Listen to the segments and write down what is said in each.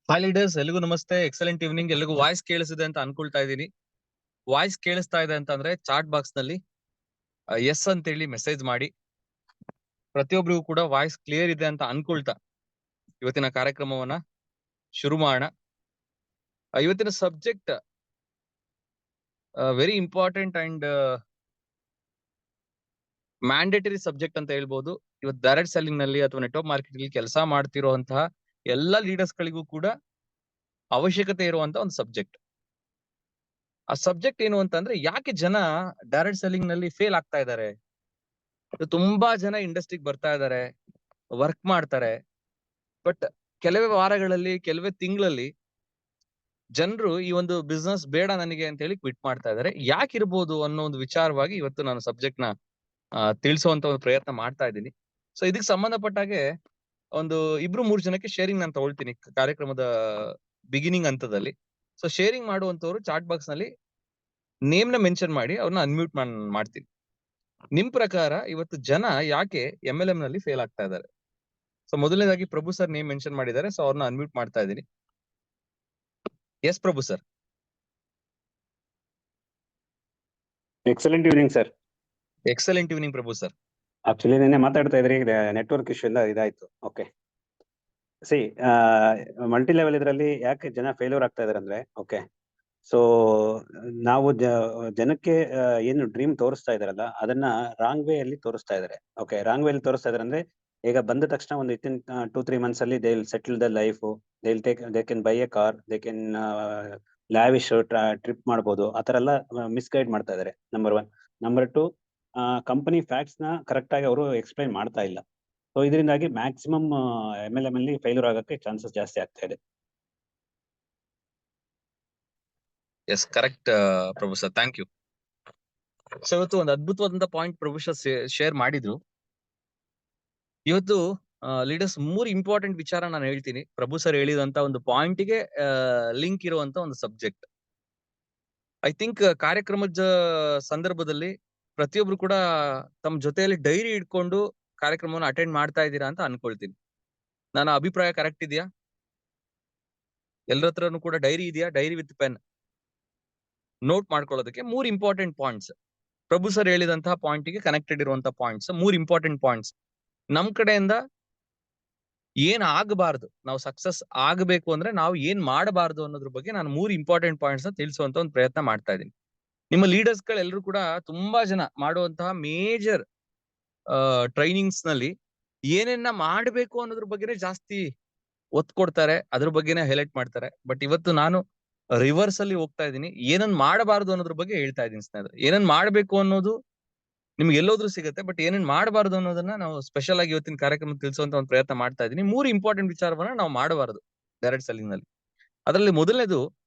Hi leaders, ಎಲ್ಲಿಗೂ ನಮಸ್ತೆ. Excellent evening. ಎಲ್ಲಿಗೂ ವಾಯ್ಸ್ ಕೇಳಿಸಿದೆ ಅಂತ ಅನ್ಕೊಳ್ತಾ ಇದ್ದೀನಿ. ವಾಯ್ಸ್ ಕೇಳಿಸ್ತಾ ಇದೆ ಅಂತಂದ್ರೆ ಚಾಟ್ ಬಾಕ್ಸ್ ನಲ್ಲಿ ಎಸ್ ಅಂತ ಹೇಳಿ ಮೆಸೇಜ್ ಮಾಡಿ. ಪ್ರತಿಯೊಬ್ಬರಿಗೂ ಕೂಡ ವಾಯ್ಸ್ ಕ್ಲಿಯರ್ ಇದೆ ಅಂತ ಅನ್ಕೊಳ್ತಾ ಇವತ್ತಿನ ಕಾರ್ಯಕ್ರಮವನ್ನ ಶುರು ಮಾಡೋಣ. ಇವತ್ತಿನ subject very important and mandatory subject ಅಂತ ಹೇಳ್ಬೋದು. ಇವತ್ತು ಡೈರೆಕ್ಟ್ ಸೆಲ್ಲಿಂಗ್ ನಲ್ಲಿ ಅಥವಾ ನೆಟ್ವರ್ಕ್ ಮಾರ್ಕೆಟಿಂಗ್ ಕೆಲಸ ಮಾಡ್ತಿರುವಂತಹ ಎಲ್ಲ ಲೀಡರ್ಸ್ ಗಳಿಗೂ ಕೂಡ ಅವಶ್ಯಕತೆ ಇರುವಂತ ಒಂದು ಸಬ್ಜೆಕ್ಟ್. ಆ ಸಬ್ಜೆಕ್ಟ್ ಏನು ಅಂತಂದ್ರೆ, ಯಾಕೆ ಜನ ಡೈರೆಕ್ಟ್ ಸೆಲ್ಲಿಂಗ್ ನಲ್ಲಿ ಫೇಲ್ ಆಗ್ತಾ ಇದ್ದಾರೆ. ತುಂಬಾ ಜನ ಇಂಡಸ್ಟ್ರಿಗೆ ಬರ್ತಾ ಇದ್ದಾರೆ, ವರ್ಕ್ ಮಾಡ್ತಾರೆ. ಬಟ್ ಕೆಲವೇ ವಾರಗಳಲ್ಲಿ, ಕೆಲವೇ ತಿಂಗಳಲ್ಲಿ ಜನರು ಈ ಒಂದು ಬಿಸ್ನೆಸ್ ಬೇಡ ನನಗೆ ಅಂತ ಹೇಳಿ ಕ್ವಿಟ್ ಮಾಡ್ತಾ ಇದ್ದಾರೆ. ಯಾಕಿರ್ಬೋದು ಅನ್ನೋ ಒಂದು ವಿಚಾರವಾಗಿ ಇವತ್ತು ನಾನು ಸಬ್ಜೆಕ್ಟ್ ನ ತಿಳಿಸುವಂತ ಒಂದು ಪ್ರಯತ್ನ ಮಾಡ್ತಾ ಇದ್ದೀನಿ. ಸೊ ಇದಕ್ಕೆ ಸಂಬಂಧಪಟ್ಟಾಗೆ ಒಂದು 2-3 ಜನಕ್ಕೆ ಶೇರಿಂಗ್ ನಾನು ತಗೊಳ್ತೀನಿ ಕಾರ್ಯಕ್ರಮದ ಬಿಗಿನಿಂಗ್ ಹಂತದಲ್ಲಿ. ಸೊ ಶೇರಿಂಗ್ ಮಾಡುವಂತವ್ರು ಚಾಟ್ ಬಾಕ್ಸ್ ನಲ್ಲಿ ನೇಮ್ ನ ಮೆನ್ಷನ್ ಮಾಡಿ ಅವ್ರನ್ನ ಅನ್ಮ್ಯೂಟ್ ಮಾಡ್ತೀನಿ. ನಿಮ್ ಪ್ರಕಾರ ಇವತ್ತು ಜನ ಯಾಕೆ MLM ನಲ್ಲಿ ಫೇಲ್ ಆಗ್ತಾ ಇದ್ದಾರೆ? ಸೊ ಮೊದಲನೇದಾಗಿ ಪ್ರಭು ಸರ್ ನೇಮ್ ಮೆನ್ಷನ್ ಮಾಡಿದ್ದಾರೆ. ಸೊ ಅವ್ರನ್ನ ಅನ್ಮ್ಯೂಟ್ ಮಾಡ್ತಾ ಇದ್ದೀನಿ. Yes Prabhu sir. Excellent evening sir. Excellent evening Prabhu sir. Actually ನಿನ್ನೆ ಮಾತಾಡ್ತಾ ಇದ್ರಿ, ನೆಟ್ವರ್ಕ್ ಇಶ್ಯೂ ಇಂದ ಇದಾಯ್ತು. ಓಕೆ, ಸಿ ಮಲ್ಟಿ ಲೆವೆಲ್ ಇದರಲ್ಲಿ ಯಾಕೆ ಜನ ಫೇಲ್ಯೂರ್ ಆಗ್ತಾ ಇದಾರೆ ಅಂದ್ರೆ, ಓಕೆ, ಸೊ ನಾವು ಜನಕ್ಕೆ ಏನು ಡ್ರೀಮ್ ತೋರಿಸ್ತಾ ಇದಾರಲ್ಲ ಅದನ್ನ ರಾಂಗ್ ವೇ ಅಲ್ಲಿ ತೋರಿಸ್ತಾ ಇದಾರೆ. ಓಕೆ, ರಾಂಗ್ ವೇ ಅಲ್ಲಿ ತೋರಿಸ್ತಾ ಇದಾರೆ ಅಂದ್ರೆ, ಈಗ ಬಂದ ತಕ್ಷಣ ಒಂದು 2-3 months ಅಲ್ಲಿ they will settle the life, they can buy a car, they can lavish trip ಮಾಡ್ಬೋದು. ಆತರ ಎಲ್ಲ ಮಿಸ್ಗೈಡ್ ಮಾಡ್ತಾ ಇದಾರೆ. ನಂಬರ್ 1. ನಂಬರ್ 2, ಕಂಪನಿ ಫ್ಯಾಕ್ಟ್ಸ್ ನ ಕರೆಕ್ಟ್ ಆಗಿ ಅವರು ಎಕ್ಸ್ಪ್ಲೈನ್ ಮಾಡ್ತಾ ಇಲ್ಲ. ಸೊ ಇದರಿಂದಾಗಿ ಮ್ಯಾಕ್ಸಿಮಮ್ MLM ಅಲ್ಲಿ ಫೇಲ್ಯೂರ್ ಆಗಕ್ಕೆ ಚಾನ್ಸಸ್ ಜಾಸ್ತಿ ಆಗ್ತಾ ಇದೆ. Yes, correct Prabhu sir, thank you. So ಇವತ್ತು ಒಂದು ಅದ್ಭುತವಾದಂತ ಪಾಯಿಂಟ್ ಪ್ರಭು ಸರ್ ಶೇರ್ ಮಾಡಿದ್ರು. ಇವತ್ತು ಲೀಡರ್ಸ್ 3 ಇಂಪಾರ್ಟೆಂಟ್ ವಿಚಾರ ನಾನು ಹೇಳ್ತೀನಿ. ಪ್ರಭು ಸರ್ ಹೇಳಿದಂತ ಒಂದು ಪಾಯಿಂಟ್ ಗೆ ಲಿಂಕ್ ಇರುವಂತ ಒಂದು ಸಬ್ಜೆಕ್ಟ್. ಐ ಥಿಂಕ್ ಕಾರ್ಯಕ್ರಮದ ಸಂದರ್ಭದಲ್ಲಿ ಪ್ರತಿಯೊಬ್ರು ಕೂಡ ತಮ್ಮ ಜೊತೆಯಲ್ಲಿ ಡೈರಿ ಇಟ್ಕೊಂಡು ಕಾರ್ಯಕ್ರಮವನ್ನು ಅಟೆಂಡ್ ಮಾಡ್ತಾ ಇದ್ದೀರಾ ಅಂತ ಅನ್ಕೊಳ್ತೀನಿ. ನನ್ನ ಅಭಿಪ್ರಾಯ ಕರೆಕ್ಟ್ ಇದೆಯಾ? ಎಲ್ಲರ ಹತ್ರನು ಕೂಡ ಡೈರಿ ಇದೆಯಾ? ಡೈರಿ ವಿತ್ ಪೆನ್ ನೋಟ್ ಮಾಡ್ಕೊಳ್ಳೋದಕ್ಕೆ 3 ಇಂಪಾರ್ಟೆಂಟ್ ಪಾಯಿಂಟ್ಸ್. ಪ್ರಭು ಸರ್ ಹೇಳಿದಂತಹ ಪಾಯಿಂಟ್ ಗೆ ಕನೆಕ್ಟೆಡ್ ಇರುವಂತಹ ಪಾಯಿಂಟ್ಸ್ 3 ಇಂಪಾರ್ಟೆಂಟ್ ಪಾಯಿಂಟ್ಸ್. ನಮ್ ಕಡೆಯಿಂದ ಏನ್ ಆಗಬಾರ್ದು, ನಾವು ಸಕ್ಸಸ್ ಆಗಬೇಕು ಅಂದ್ರೆ ನಾವು ಏನ್ ಮಾಡಬಾರ್ದು ಅನ್ನೋದ್ರ ಬಗ್ಗೆ ನಾನು 3 ಇಂಪಾರ್ಟೆಂಟ್ ಪಾಯಿಂಟ್ಸ್ ನ ತಿಳಿಸುವಂತ ಒಂದು ಪ್ರಯತ್ನ ಮಾಡ್ತಾ ಇದ್ದೀನಿ. ನಿಮ್ಮ ಲೀಡರ್ಸ್ ಗಳೆಲ್ಲರೂ ಕೂಡ ತುಂಬಾ ಜನ ಮಾಡುವಂತಹ ಮೇಜರ್ ಟ್ರೈನಿಂಗ್ಸ್ ನಲ್ಲಿ ಏನೇನ ಮಾಡಬೇಕು ಅನ್ನೋದ್ರ ಬಗ್ಗೆನೇ ಜಾಸ್ತಿ ಒತ್ತು ಕೊಡ್ತಾರೆ, ಅದ್ರ ಬಗ್ಗೆನೇ ಹೈಲೈಟ್ ಮಾಡ್ತಾರೆ. ಬಟ್ ಇವತ್ತು ನಾನು ರಿವರ್ಸ್ ಅಲ್ಲಿ ಹೋಗ್ತಾ ಇದ್ದೀನಿ. ಏನನ್ ಮಾಡಬಾರ್ದು ಅನ್ನೋದ್ರ ಬಗ್ಗೆ ಹೇಳ್ತಾ ಇದ್ದೀನಿ ಸ್ನೇಹಿತರೆ. ಏನನ್ ಮಾಡ್ಬೇಕು ಅನ್ನೋದು ನಿಮ್ಗೆ ಎಲ್ಲೋದ್ರೂ ಸಿಗುತ್ತೆ, ಬಟ್ ಏನೇನ್ ಮಾಡಬಾರ್ದು ಅನ್ನೋದನ್ನ ನಾವು ಸ್ಪೆಷಲ್ ಆಗಿ ಇವತ್ತಿನ ಕಾರ್ಯಕ್ರಮ ತಿಳಿಸುವಂತ ಒಂದು ಪ್ರಯತ್ನ ಮಾಡ್ತಾ ಇದ್ದೀನಿ. 3 ಇಂಪಾರ್ಟೆಂಟ್ ವಿಚಾರವನ್ನ ನಾವು ಮಾಡಬಾರದು ಡೈರೆಕ್ಟ್ ಸೆಲ್ಲಿಂಗ್ ನಲ್ಲಿ. ಅದರಲ್ಲಿ ಮೊದಲನೇದು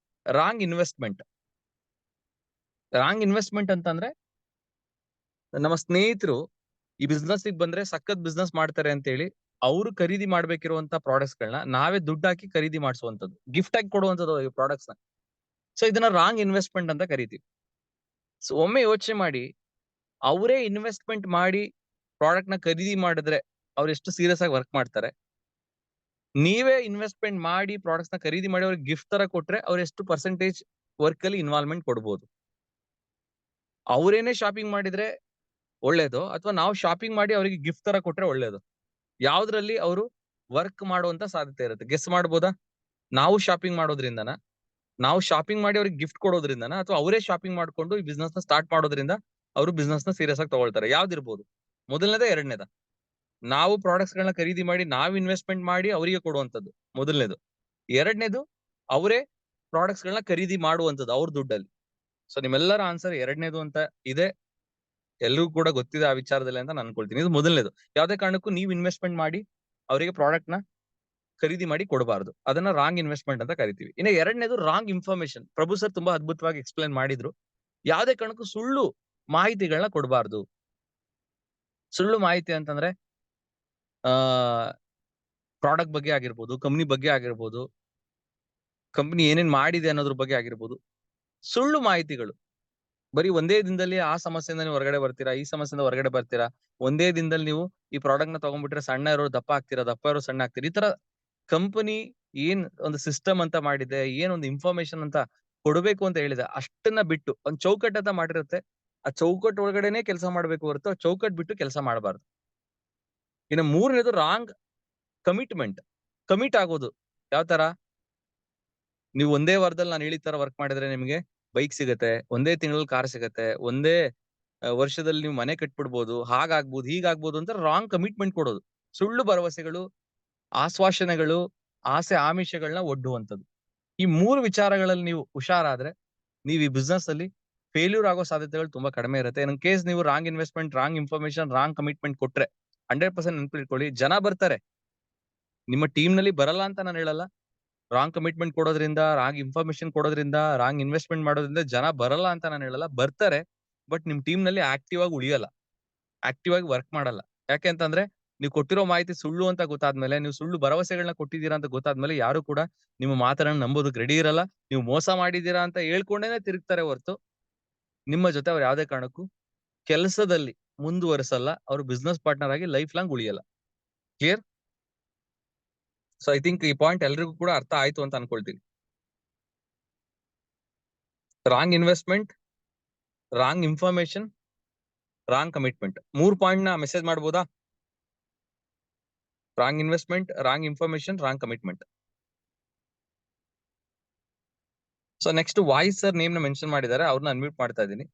ರಾಂಗ್ ಇನ್ವೆಸ್ಟ್ಮೆಂಟ್. ರಾಂಗ್ ಇನ್ವೆಸ್ಟ್ಮೆಂಟ್ ಅಂತಂದ್ರೆ, ನಮ್ಮ ಸ್ನೇಹಿತರು ಈ ಬಿಸ್ನೆಸ್ ಬಂದ್ರೆ ಸಖತ್ ಬಿಸ್ನೆಸ್ ಮಾಡ್ತಾರೆ ಅಂತ ಹೇಳಿ ಅವರು ಖರೀದಿ ಮಾಡ್ಬೇಕಿರುವಂತ ಪ್ರಾಡಕ್ಟ್ಸ್ ಗಳನ್ನ ನಾವೇ ದುಡ್ಡು ಹಾಕಿ ಖರೀದಿ ಮಾಡಿಸುವಂತದ್ದು, ಗಿಫ್ಟ್ ಆಗಿ ಕೊಡುವಂತದ್ದು ಈ ಪ್ರಾಡಕ್ಟ್ಸ್ ನ. ಸೊ ಇದನ್ನ ರಾಂಗ್ ಇನ್ವೆಸ್ಟ್ಮೆಂಟ್ ಅಂತ ಕರಿತೀವಿ. ಸೊ ಒಮ್ಮೆ ಯೋಚನೆ ಮಾಡಿ, ಅವರೇ ಇನ್ವೆಸ್ಟ್ಮೆಂಟ್ ಮಾಡಿ ಪ್ರಾಡಕ್ಟ್ ನ ಖರೀದಿ ಮಾಡಿದ್ರೆ ಅವ್ರು ಎಷ್ಟು ಸೀರಿಯಸ್ ಆಗಿ ವರ್ಕ್ ಮಾಡ್ತಾರೆ. ನೀವೇ ಇನ್ವೆಸ್ಟ್ಮೆಂಟ್ ಮಾಡಿ ಪ್ರಾಡಕ್ಟ್ಸ್ ನ ಖರೀದಿ ಮಾಡಿ ಅವ್ರಿಗೆ ಗಿಫ್ಟ್ ತರ ಕೊಟ್ರೆ ಅವ್ರು ಎಷ್ಟು ಪರ್ಸೆಂಟೇಜ್ ವರ್ಕ್ ಅಲ್ಲಿ ಇನ್ವಾಲ್ವ್ಮೆಂಟ್ ಕೊಡ್ಬೋದು. ಅವರೇನೆ ಶಾಪಿಂಗ್ ಮಾಡಿದ್ರೆ ಒಳ್ಳೇದು, ಅಥವಾ ನಾವು ಶಾಪಿಂಗ್ ಮಾಡಿ ಅವರಿಗೆ ಗಿಫ್ಟ್ ತರ ಕೊಟ್ರೆ ಒಳ್ಳೇದು? ಯಾವ್ದ್ರಲ್ಲಿ ಅವರು ವರ್ಕ್ ಮಾಡುವಂತ ಸಾಧ್ಯತೆ ಇರುತ್ತೆ? ಗೆಸ್ ಮಾಡ್ಬೋದಾ? ನಾವು ಶಾಪಿಂಗ್ ಮಾಡೋದ್ರಿಂದನ, ನಾವು ಶಾಪಿಂಗ್ ಮಾಡಿ ಅವ್ರಿಗೆ ಗಿಫ್ಟ್ ಕೊಡೋದ್ರಿಂದನ, ಅಥವಾ ಅವರೇ ಶಾಪಿಂಗ್ ಮಾಡ್ಕೊಂಡು ಈ ಬಿಸ್ನೆಸ್ ನ ಸ್ಟಾರ್ಟ್ ಮಾಡೋದ್ರಿಂದ ಅವರು ಬಿಸ್ನೆಸ್ ನ ಸೀರಿಯಸ್ ಆಗಿ ತಗೊಳ್ತಾರೆ? ಯಾವ್ದಿರ್ಬೋದು? ಮೊದಲನೇದ, ಎರಡನೇದ? ನಾವು ಪ್ರಾಡಕ್ಟ್ಸ್ ಗಳನ್ನ ಖರೀದಿ ಮಾಡಿ ನಾವು ಇನ್ವೆಸ್ಟ್ಮೆಂಟ್ ಮಾಡಿ ಅವರಿಗೆ ಕೊಡುವಂತದ್ದು ಮೊದಲನೇದು. ಎರಡನೇದು, ಅವರೇ ಪ್ರಾಡಕ್ಟ್ಸ್ ಗಳನ್ನ ಖರೀದಿ ಮಾಡುವಂತದ್ದು ಅವ್ರ ದುಡ್ಡಲ್ಲಿ. ಸೊ ನಿಮ್ಮೆಲ್ಲರ ಆನ್ಸರ್ ಎರಡನೇದು ಅಂತ ಇದೆ. ಎಲ್ರಿಗೂ ಕೂಡ ಗೊತ್ತಿದೆ ಆ ವಿಚಾರದಲ್ಲಿ ಅಂತ ನಾನು ಅನ್ಕೊಳ್ತೀನಿ. ಇದು ಮೊದಲನೇದು. ಯಾವ್ದೇ ಕಾರಣಕ್ಕೂ ನೀವು ಇನ್ವೆಸ್ಟ್ಮೆಂಟ್ ಮಾಡಿ ಅವರಿಗೆ ಪ್ರಾಡಕ್ಟ್ ನ ಖರೀದಿ ಮಾಡಿ ಕೊಡಬಾರ್ದು. ಅದನ್ನ ರಾಂಗ್ ಇನ್ವೆಸ್ಟ್ಮೆಂಟ್ ಅಂತ ಕರಿತೀವಿ. ಇನ್ನು ಎರಡನೇದು ರಾಂಗ್ ಇನ್ಫಾರ್ಮೇಶನ್. ಪ್ರಭು ಸರ್ ತುಂಬಾ ಅದ್ಭುತವಾಗಿ ಎಕ್ಸ್ಪ್ಲೇನ್ ಮಾಡಿದ್ರು. ಯಾವ್ದೇ ಕಾರಣಕ್ಕೂ ಸುಳ್ಳು ಮಾಹಿತಿಗಳನ್ನ ಕೊಡಬಾರ್ದು. ಸುಳ್ಳು ಮಾಹಿತಿ ಅಂತಂದ್ರೆ ಪ್ರಾಡಕ್ಟ್ ಬಗ್ಗೆ ಆಗಿರ್ಬೋದು, ಕಂಪ್ನಿ ಬಗ್ಗೆ ಆಗಿರ್ಬೋದು, ಕಂಪ್ನಿ ಏನೇನ್ ಮಾಡಿದೆ ಅನ್ನೋದ್ರ ಬಗ್ಗೆ ಆಗಿರ್ಬೋದು. ಸುಳ್ಳು ಮಾಹಿತಿಗಳು ಬರೀ ಒಂದೇ ದಿನದಲ್ಲಿ ಆ ಸಮಸ್ಯೆಯಿಂದ ನೀವು ಹೊರಗಡೆ ಬರ್ತೀರಾ, ಈ ಸಮಸ್ಯೆಯಿಂದ ಹೊರಗಡೆ ಬರ್ತೀರಾ, ಒಂದೇ ದಿನದಲ್ಲಿ ನೀವು ಈ ಪ್ರಾಡಕ್ಟ್ ನ ತಗೊಂಡ್ಬಿಟ್ರೆ ಸಣ್ಣ ಇರೋರು ದಪ್ಪ ಆಗ್ತೀರಾ, ದಪ್ಪ ಇರೋರು ಸಣ್ಣ ಆಗ್ತೀರಾ. ಈ ತರ ಕಂಪನಿ ಏನ್ ಒಂದು ಸಿಸ್ಟಮ್ ಅಂತ ಮಾಡಿದೆ, ಏನೊಂದು ಇನ್ಫಾರ್ಮೇಶನ್ ಅಂತ ಕೊಡ್ಬೇಕು ಅಂತ ಹೇಳಿದೆ, ಅಷ್ಟನ್ನ ಬಿಟ್ಟು ಒಂದ್ ಚೌಕಟ್ಟು ಅಂತ ಮಾಡಿರುತ್ತೆ, ಆ ಚೌಕಟ್ಟು ಒಳಗಡೆನೆ ಕೆಲಸ ಮಾಡ್ಬೇಕು ಹೊರತು ಆ ಚೌಕಟ್ಟು ಬಿಟ್ಟು ಕೆಲಸ ಮಾಡಬಾರ್ದು. ಇನ್ನು ಮೂರನೇದು ರಾಂಗ್ ಕಮಿಟ್ಮೆಂಟ್. ಕಮಿಟ್ ಆಗೋದು ಯಾವ ತರ, ನೀವು ಒಂದೇ ವಾರದಲ್ಲಿ ನಾನು ಹೇಳಿದ ತರ ವರ್ಕ್ ಮಾಡಿದ್ರೆ ನಿಮಗೆ ಬೈಕ್ ಸಿಗತ್ತೆ, ಒಂದೇ ತಿಂಗಳಲ್ಲಿ ಕಾರ್ ಸಿಗತ್ತೆ, ಒಂದೇ ವರ್ಷದಲ್ಲಿ ನೀವು ಮನೆ ಕಟ್ಬಿಡ್ಬೋದು, ಹಾಗಾಗ್ಬೋದು ಹೀಗಾಗ್ಬೋದು ಅಂತ ರಾಂಗ್ ಕಮಿಟ್ಮೆಂಟ್ ಕೊಡೋದು, ಸುಳ್ಳು ಭರವಸೆಗಳು, ಆಶ್ವಾಸನೆಗಳು, ಆಸೆ ಆಮಿಷಗಳನ್ನ ಒಡ್ಡುವಂಥದ್ದು. ಈ 3 ವಿಚಾರಗಳಲ್ಲಿ ನೀವು ಹುಷಾರಾದ್ರೆ ನೀವು ಈ ಬಿಸ್ನೆಸ್ ಅಲ್ಲಿ ಫೇಲ್ಯೂರ್ ಆಗೋ ಸಾಧ್ಯತೆಗಳು ತುಂಬಾ ಕಡಿಮೆ ಇರುತ್ತೆ. ಇನ್ ಕೇಸ್ ನೀವು wrong investment, wrong information, wrong commitment ಕೊಟ್ರೆ 100% ನೆನ್ಪಿಟ್ಕೊಳ್ಳಿ, ಜನ ಬರ್ತಾರೆ, ನಿಮ್ಮ ಟೀಮ್ ನಲ್ಲಿ ಬರಲ್ಲ ಅಂತ ನಾನು ಹೇಳಲ್ಲ. ರಾಂಗ್ ಕಮಿಟ್ಮೆಂಟ್ ಕೊಡೋದ್ರಿಂದ, ರಾಂಗ್ ಇನ್ಫಾರ್ಮೇಶನ್ ಕೊಡೋದ್ರಿಂದ, ರಾಂಗ್ ಇನ್ವೆಸ್ಟ್ಮೆಂಟ್ ಮಾಡೋದ್ರಿಂದ ಜನ ಬರಲ್ಲ ಅಂತ ನಾನು ಹೇಳಲ್ಲ, ಬರ್ತಾರೆ. ಬಟ್ ನಿಮ್ ಟೀಮ್ ನಲ್ಲಿ ಆಕ್ಟಿವ್ ಆಗಿ ಉಳಿಯಲ್ಲ, ಆಕ್ಟಿವ್ ಆಗಿ ವರ್ಕ್ ಮಾಡಲ್ಲ. ಯಾಕೆ ಅಂತಂದ್ರೆ ನೀವು ಕೊಟ್ಟಿರೋ ಮಾಹಿತಿ ಸುಳ್ಳು ಅಂತ ಗೊತ್ತಾದ್ಮೇಲೆ, ನೀವು ಸುಳ್ಳು ಭರವಸೆಗಳನ್ನ ಕೊಟ್ಟಿದ್ದೀರಾ ಅಂತ ಗೊತ್ತಾದ್ಮೇಲೆ ಯಾರು ಕೂಡ ನಿಮ್ಮ ಮಾತನ್ನ ನಂಬೋದಕ್ಕೆ ರೆಡಿ ಇರಲ್ಲ. ನೀವು ಮೋಸ ಮಾಡಿದೀರಾ ಅಂತ ಹೇಳ್ಕೊಂಡೇನೆ ತಿರುಗ್ತಾರೆ ಹೊರತು ನಿಮ್ಮ ಜೊತೆ ಅವ್ರು ಯಾವ್ದೇ ಕಾರಣಕ್ಕೂ ಕೆಲಸದಲ್ಲಿ ಮುಂದುವರಿಸಲ್ಲ, ಅವರು ಬಿಸ್ನೆಸ್ ಪಾರ್ಟ್ನರ್ ಆಗಿ ಲೈಫ್ ಲಾಂಗ್ ಉಳಿಯಲ್ಲ. ಕ್ಲಿಯರ್? ಸೊ ಐ ಥಿಂಕ್ ಈ ಪಾಯಿಂಟ್ ಎಲ್ರಿಗೂ ಕೂಡ ಅರ್ಥ ಆಯ್ತು ಅಂತ ಅನ್ಕೊಳ್ತೀನಿ. Wrong investment, wrong information, wrong commitment, 3 point ನ ಮೆಸೇಜ್ ಮಾಡ್ಬೋದಾ? Wrong investment, wrong information, wrong commitment. So next voice sir name ನ ಮೆನ್ಷನ್ ಮಾಡಿದ್ದಾರೆ, ಅವ್ರನ್ನ ಅನ್ಮ್ಯೂಟ್ ಮಾಡ್ತಾ ಇದ್ದೀನಿ.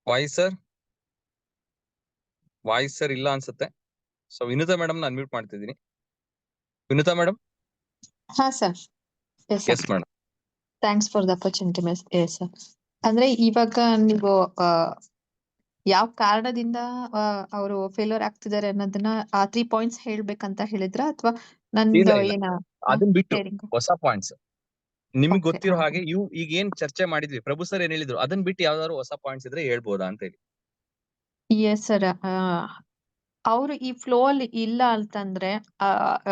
ವಾಯ್ಸ್ ಸರ್ ಇಲ್ಲ ಅನ್ಸುತ್ತೆ. ಸೊ ವಿನುತಾ ಮೇಡಮ್ ನ ಅನ್ಮ್ಯೂಟ್ ಮಾಡ್ತಿದ್ದೀನಿ. ವಿನುತಾ ಮೇಡಮ್. ಹಾ sir. Yes madam. Thanks for the opportunity miss. Yes sir. ಅಂದ್ರೆ ಇವಾಗ ನೀವು ಯಾವ ಕಾರಣದಿಂದ ಅವರು ಫೇಲ್ಯೂರ್ ಆಗ್ತಿದ್ದಾರೆ ಅನ್ನೋದನ್ನ ಆ 3 ಪಾಯಿಂಟ್ಸ್ ಹೇಳ್ಬೇಕಂತ ಹೇಳಿದ್ರ ಅಥವಾ ನಂದು ಏನ ಅದನ್ನ ಬಿಟ್ಟು sharing? ಹೊಸ ಪಾಯಿಂಟ್ಸ್ ನಿಮ್ಗೆ Okay, ಗೊತ್ತಿರೋ ಹಾ. ಹಾಗೆ ಈಗ ಏನ್ ಚರ್ಚೆ ಮಾಡಿದ್ವಿ, ಪ್ರಭು ಸರ್ ಏನ್ ಹೇಳಿದ್ರು, ಅದನ್ನ ಬಿಟ್ಟು ಯಾವ್ದಾದ್ರು ಹೊಸ ಪಾಯಿಂಟ್ಸ್ ಇದ್ರೆ ಹೇಳ್ಬೋದಾ ಅಂತ ಹೇಳಿ. Yes sir. ಅವರು ಈ ಫ್ಲೋ ಅಲ್ಲಿ ಇಲ್ಲ ಅಂತಂದ್ರೆ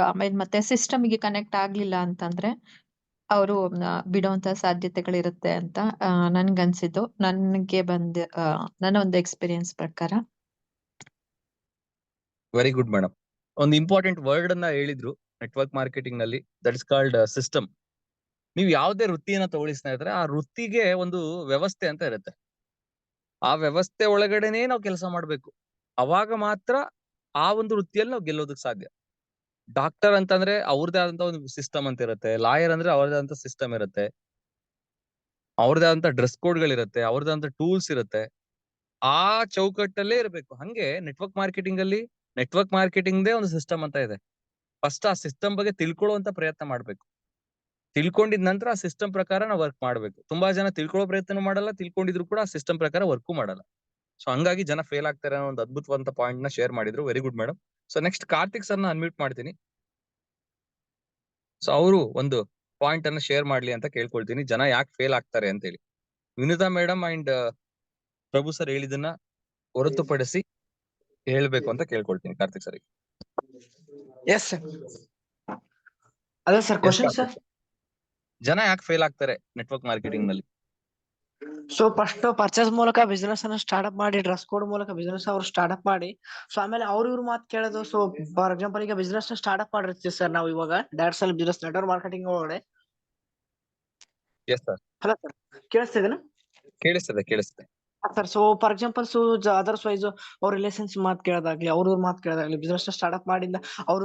ಆಮೇಲೆ ಮತ್ತೆ ಸಿಸ್ಟಮ್ ಗೆ ಕನೆಕ್ಟ್ ಆಗ್ಲಿಲ್ಲ ಅಂತಂದ್ರೆ ಅವರು ಬಿಡುವಂತ ಸಾಧ್ಯತೆಗಳಿರುತ್ತೆ ಅಂತ ನನ್ಗನ್ಸಿದ್ದು, ನನ್ಗೆ ನನ್ನ ಒಂದು ಎಕ್ಸ್ಪೀರಿಯನ್ಸ್ ಪ್ರಕಾರ. Very good madam. ಒಂದು ಇಂಪಾರ್ಟೆಂಟ್ ವರ್ಡ್ ಅನ್ನ ಹೇಳಿದ್ರು ನೆಟ್ವರ್ಕ್ ಮಾರ್ಕೆಟಿಂಗ್ ನಲ್ಲಿ, ದಟ್ ಇಸ್ ಕಾಲ್ಡ್ ಸಿಸ್ಟಮ್. ನೀವು ಯಾವುದೇ ವೃತ್ತಿಯನ್ನ ತಗೊಳ್ಳಿ ಸ್ನೇಹಿತರೆ, ಆ ವೃತ್ತಿಗೆ ಒಂದು ವ್ಯವಸ್ಥೆ ಅಂತ ಇರುತ್ತೆ. ಆ ವ್ಯವಸ್ಥೆ ಒಳಗಡೆನೆ ನಾವು ಕೆಲಸ ಮಾಡ್ಬೇಕು, ಅವಾಗ ಮಾತ್ರ ಆ ಒಂದು ವೃತ್ತಿಯಲ್ಲಿ ನಾವು ಗೆಲ್ಲೋದಕ್ಕೆ ಸಾಧ್ಯ. ಡಾಕ್ಟರ್ ಅಂತಂದ್ರೆ ಅವ್ರದೇ ಆದಂತ ಒಂದು ಸಿಸ್ಟಮ್ ಅಂತ ಇರುತ್ತೆ, ಲಾಯರ್ ಅಂದ್ರೆ ಅವ್ರದೇ ಆದಂತ ಸಿಸ್ಟಮ್ ಇರುತ್ತೆ, ಅವ್ರದೇ ಆದಂತ ಡ್ರೆಸ್ ಕೋಡ್ ಗಳಿರುತ್ತೆ, ಅವ್ರದೇ ಆದಂತ ಟೂಲ್ಸ್ ಇರುತ್ತೆ, ಆ ಚೌಕಟ್ಟಲ್ಲೇ ಇರಬೇಕು. ಹಂಗೆ ನೆಟ್ವರ್ಕ್ ಮಾರ್ಕೆಟಿಂಗ್ ಅಲ್ಲಿ ನೆಟ್ವರ್ಕ್ ಮಾರ್ಕೆಟಿಂಗ್ ಒಂದು ಸಿಸ್ಟಮ್ ಅಂತ ಇದೆ. ಫಸ್ಟ್ ಆ ಸಿಸ್ಟಮ್ ಬಗ್ಗೆ ತಿಳ್ಕೊಳ್ಳುವಂತ ಪ್ರಯತ್ನ ಮಾಡ್ಬೇಕು. ತಿಳ್ಕೊಂಡಿದ ನಂತರ ಆ ಸಿಸ್ಟಮ್ ಪ್ರಕಾರ ನಾವು ವರ್ಕ್ ಮಾಡ್ಬೇಕು. ತುಂಬಾ ಜನ ತಿಳ್ಕೊಳ್ಳೋ ಪ್ರಯತ್ನ ಮಾಡಲ್ಲ, ತಿಳ್ಕೊಂಡಿದ್ರು ಕೂಡ ಆ ಸಿಸ್ಟಮ್ ಪ್ರಕಾರ ವರ್ಕು ಮಾಡಲ್ಲ. ಸೊ ಹಂಗಾಗಿ ಜನ ಫೇಲ್ ಆಗ್ತಾರೆ ಅನ್ನೋ ಒಂದು ಅದ್ಭುತವಾದ ಪಾಯಿಂಟ್ ನ ಶೇರ್ ಮಾಡಿದ್ರು. Very good madam. So next Karthik sir ನ ಅನ್ಮ್ಯೂಟ್ ಮಾಡ್ತೀನಿ. ಸೊ ಅವರು ಒಂದು ಪಾಯಿಂಟ್ ಅನ್ನ ಶೇರ್ ಮಾಡ್ಲಿ ಅಂತ ಕೇಳ್ಕೊಳ್ತೀನಿ, ಜನ ಯಾಕೆ ಫೇಲ್ ಆಗ್ತಾರೆ ಅಂತ ಹೇಳಿ. Vinutha madam and Prabhu sir ಹೇಳಿದನ್ನ ಹೊರತುಪಡಿಸಿ ಹೇಳ್ಬೇಕು ಅಂತ ಕೇಳ್ಕೊಳ್ತೀನಿ ಕಾರ್ತಿಕ್ ಸರ್. Yes sir. ಅದೇ ಸರ್ ಕ್ವಶನ್ ಸರ್. ಜನ ಯಾಕೆ ಫೇಲ್ ಆಗ್ತಾರೆ ನೆಟ್ವರ್ಕ್ ಮಾರ್ಕೆಟಿಂಗ್ ನಲ್ಲಿ? ಸೊ ಫಸ್ಟ್ ಪರ್ಚೇಸ್ ಮೂಲಕ ಬಿಸ್ನೆಸ್ ಅನ್ನ ಸ್ಟಾರ್ಟ್ಅಪ್ ಮಾಡಿ, ಡ್ರೆಸ್ ಕೋಡ್ ಮೂಲಕ ಬಿಸ್ನೆಸ್ ಅವ್ರು ಸ್ಟಾರ್ಟ್ಅಪ್ ಮಾಡಿ, ಸೊ ಆಮೇಲೆ ಇವ್ರ ಮಾತು ಕೇಳೋದು. ಸೊ ಫಾರ್ ಎಕ್ಸಾಂಪಲ್ ಈಗ ಬಿಸ್ನೆಸ್ ಸ್ಟಾರ್ಟ್ಅಪ್ ಮಾಡಿರ್ತೀವಿ ಸರ್ ನಾವು ಇವಾಗ direct sell business network marketing ಒಳಗಡೆ. Yes sir. Hello sir, ಕೇಳಿಸ್ತಿದೇನಾ? ಕೇಳಿಸ್ತದೆ. Sir, so for example others wise ಅವ್ರ ರಿಲೇಷನ್ಸ್ ಮಾತು ಕೇಳೋದಾಗ್ಲಿ, ಅವ್ರ ಮಾತು ಕೇಳೋದಾಗ್ಲಿ, ಬಿಸ್ನೆಸ್ ಸ್ಟಾರ್ಟ್ಅಪ್ ಮಾಡಿಂದ ಅವ್ರ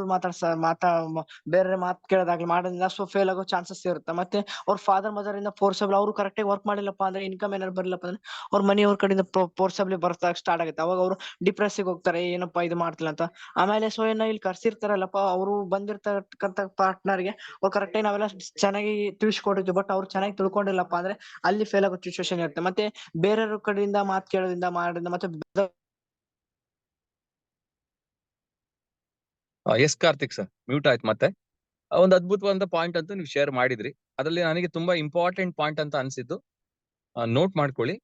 ಬೇರೆ ಮಾತು ಕೇಳೋದಾಗ್ಲಿ ಮಾಡೋದ್ರಿಂದ ಸೊ ಫೇಲ್ ಆಗೋ ಚಾನ್ಸಸ್ ಇರುತ್ತೆ. ಮತ್ತೆ ಅವ್ರ ಫಾದರ್ ಮದರ್ ಇಂದ ಫೋರ್ಸಬಲ್ ಅವ್ರು ಕರೆಕ್ಟಾಗಿ ವರ್ಕ್ ಮಾಡಿಲ್ಲಪ್ಪ ಅಂದ್ರೆ, ಇನ್ಕಮ್ ಏನಾದ್ರು ಬರಲಿಲ್ಲಪ್ಪ ಅಂದ್ರೆ ಅವ್ರ ಮನೆಯವ್ರ ಕಡೆಯಿಂದ ಫೋರ್ಸಬ್ಲಿ ಬರ್ತಾಗ ಸ್ಟಾರ್ಟ್ ಆಗುತ್ತೆ. ಅವಾಗ ಅವರು ಡಿಪ್ರೆಸ್ಸಿಗೆ ಹೋಗ್ತಾರೆ, ಏನಪ್ಪಾ ಇದು ಮಾಡ್ತಿಲ್ಲ ಅಂತ. ಆಮೇಲೆ ಸೊ ಇಲ್ಲಿ ಕರ್ಸಿರ್ತಾರಲ್ಲಪ್ಪ, ಅವರು ಬಂದಿರ್ತಕ್ಕಂಥ ಪಾರ್ಟ್ನರ್ಗೆ ಅವ್ರು ಕರೆಕ್ಟಾಗಿ ನಾವೆಲ್ಲ ಚೆನ್ನಾಗಿ ತಿಳಿಸ್ಕೊಟ್ಟಿದ್ವಿ, ಬಟ್ ಅವ್ರು ಚೆನ್ನಾಗಿ ತಿಳ್ಕೊಂಡಿಲ್ಲಪ್ಪ ಅಂದ್ರೆ ಅಲ್ಲಿ ಫೇಲ್ ಆಗೋ ಸಿಚುವೇಶನ್ ಇರುತ್ತೆ. ಮತ್ತೆ ಬೇರೆಯವ್ರ ಕಡೆಯಿಂದ ಮಾತು ಕೇಳೋದ್ರಿಂದ ಮಾಡೋದ್ರಿಂದ ಮತ್ತೆ ಎಸ್ ಕಾರ್ತಿಕ್ ಸರ್, ಮ್ಯೂಟ್ ಆಯ್ತು. ಮತ್ತೆ ಒಂದು ಅದ್ಭುತವಾದ ಪಾಯಿಂಟ್ ಅಂತೂ ನೀವು ಶೇರ್ ಮಾಡಿದ್ರಿ. ಅದರಲ್ಲಿ ನನಗೆ ತುಂಬಾ ಇಂಪಾರ್ಟೆಂಟ್ ಪಾಯಿಂಟ್ ಅಂತ ಅನ್ಸಿದ್ದು, ನೋಟ್ ಮಾಡ್ಕೊಳ್ಳಿ.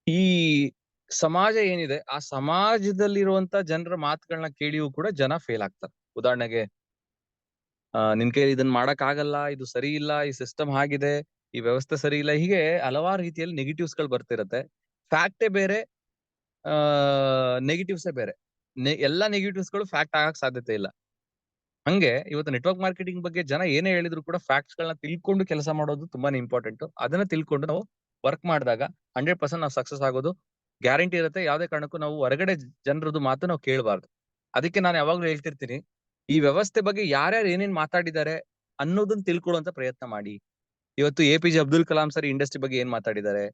ಈ ಸಮಾಜ ಏನಿದೆ ಆ ಸಮಾಜದಲ್ಲಿರುವಂತ ಜನರ ಮಾತುಗಳನ್ನ ಕೇಳಿಯೂ ಕೂಡ ಜನ ಫೇಲ್ ಆಗ್ತಾರೆ. ಉದಾಹರಣೆಗೆ ನಿನ್ ಕೈಲಿ ಇದನ್ನ ಮಾಡಕ್ ಆಗಲ್ಲ, ಇದು ಸರಿ ಇಲ್ಲ, ಈ ಸಿಸ್ಟಮ್ ಹಾಗಿದೆ, ಈ ವ್ಯವಸ್ಥೆ ಸರಿ ಇಲ್ಲ, ಹೀಗೆ ಹಲವಾರು ರೀತಿಯಲ್ಲಿ ನೆಗೆಟಿವ್ಸ್ ಗಳು ಬರ್ತಿರತ್ತೆ. ಫ್ಯಾಕ್ಟೇ ಬೇರೆ, ನೆಗೆಟಿವ್ಸೇ ಬೇರೆ. ಎಲ್ಲಾ ನೆಗೆಟಿವ್ಸ್ ಗಳು ಫ್ಯಾಕ್ಟ್ ಆಗಕ್ ಸಾಧ್ಯತೆ ಇಲ್ಲ. ಹಂಗೆ ಇವತ್ತು ನೆಟ್ವರ್ಕ್ ಮಾರ್ಕೆಟಿಂಗ್ ಬಗ್ಗೆ ಜನ ಏನೇ ಹೇಳಿದ್ರು ಕೂಡ ಫ್ಯಾಕ್ಟ್ಸ್ ಗಳನ್ನ ತಿಳ್ಕೊಂಡು ಕೆಲಸ ಮಾಡೋದು ತುಂಬಾನೇ ಇಂಪಾರ್ಟೆಂಟ್. ಅದನ್ನ ತಿಳ್ಕೊಂಡು ನಾವು ವರ್ಕ್ ಮಾಡಿದಾಗ 100% ನಾವು ಸಕ್ಸಸ್ ಆಗೋದು ಗ್ಯಾರಂಟಿ ಇರುತ್ತೆ. ಯಾವ್ದೇ ಕಾರಣಕ್ಕೂ ನಾವು ಹೊರಗಡೆ ಜನರದ್ದು ಮಾತು ನಾವು ಕೇಳಬಾರ್ದು. ಅದಕ್ಕೆ ನಾನು ಯಾವಾಗ್ಲೂ ಹೇಳ್ತಿರ್ತೀನಿ, ಈ ವ್ಯವಸ್ಥೆ ಬಗ್ಗೆ ಯಾರ್ಯಾರು ಏನೇನ್ ಮಾತಾಡಿದ್ದಾರೆ ಅನ್ನೋದನ್ನ ತಿಳ್ಕೊಳ್ಳುವಂತ ಪ್ರಯತ್ನ ಮಾಡಿ. ಇವತ್ತು APJ Abdul Kalam sir industry ಬಗ್ಗೆ ಏನ್ ಮಾತಾಡಿದ್ದಾರೆ,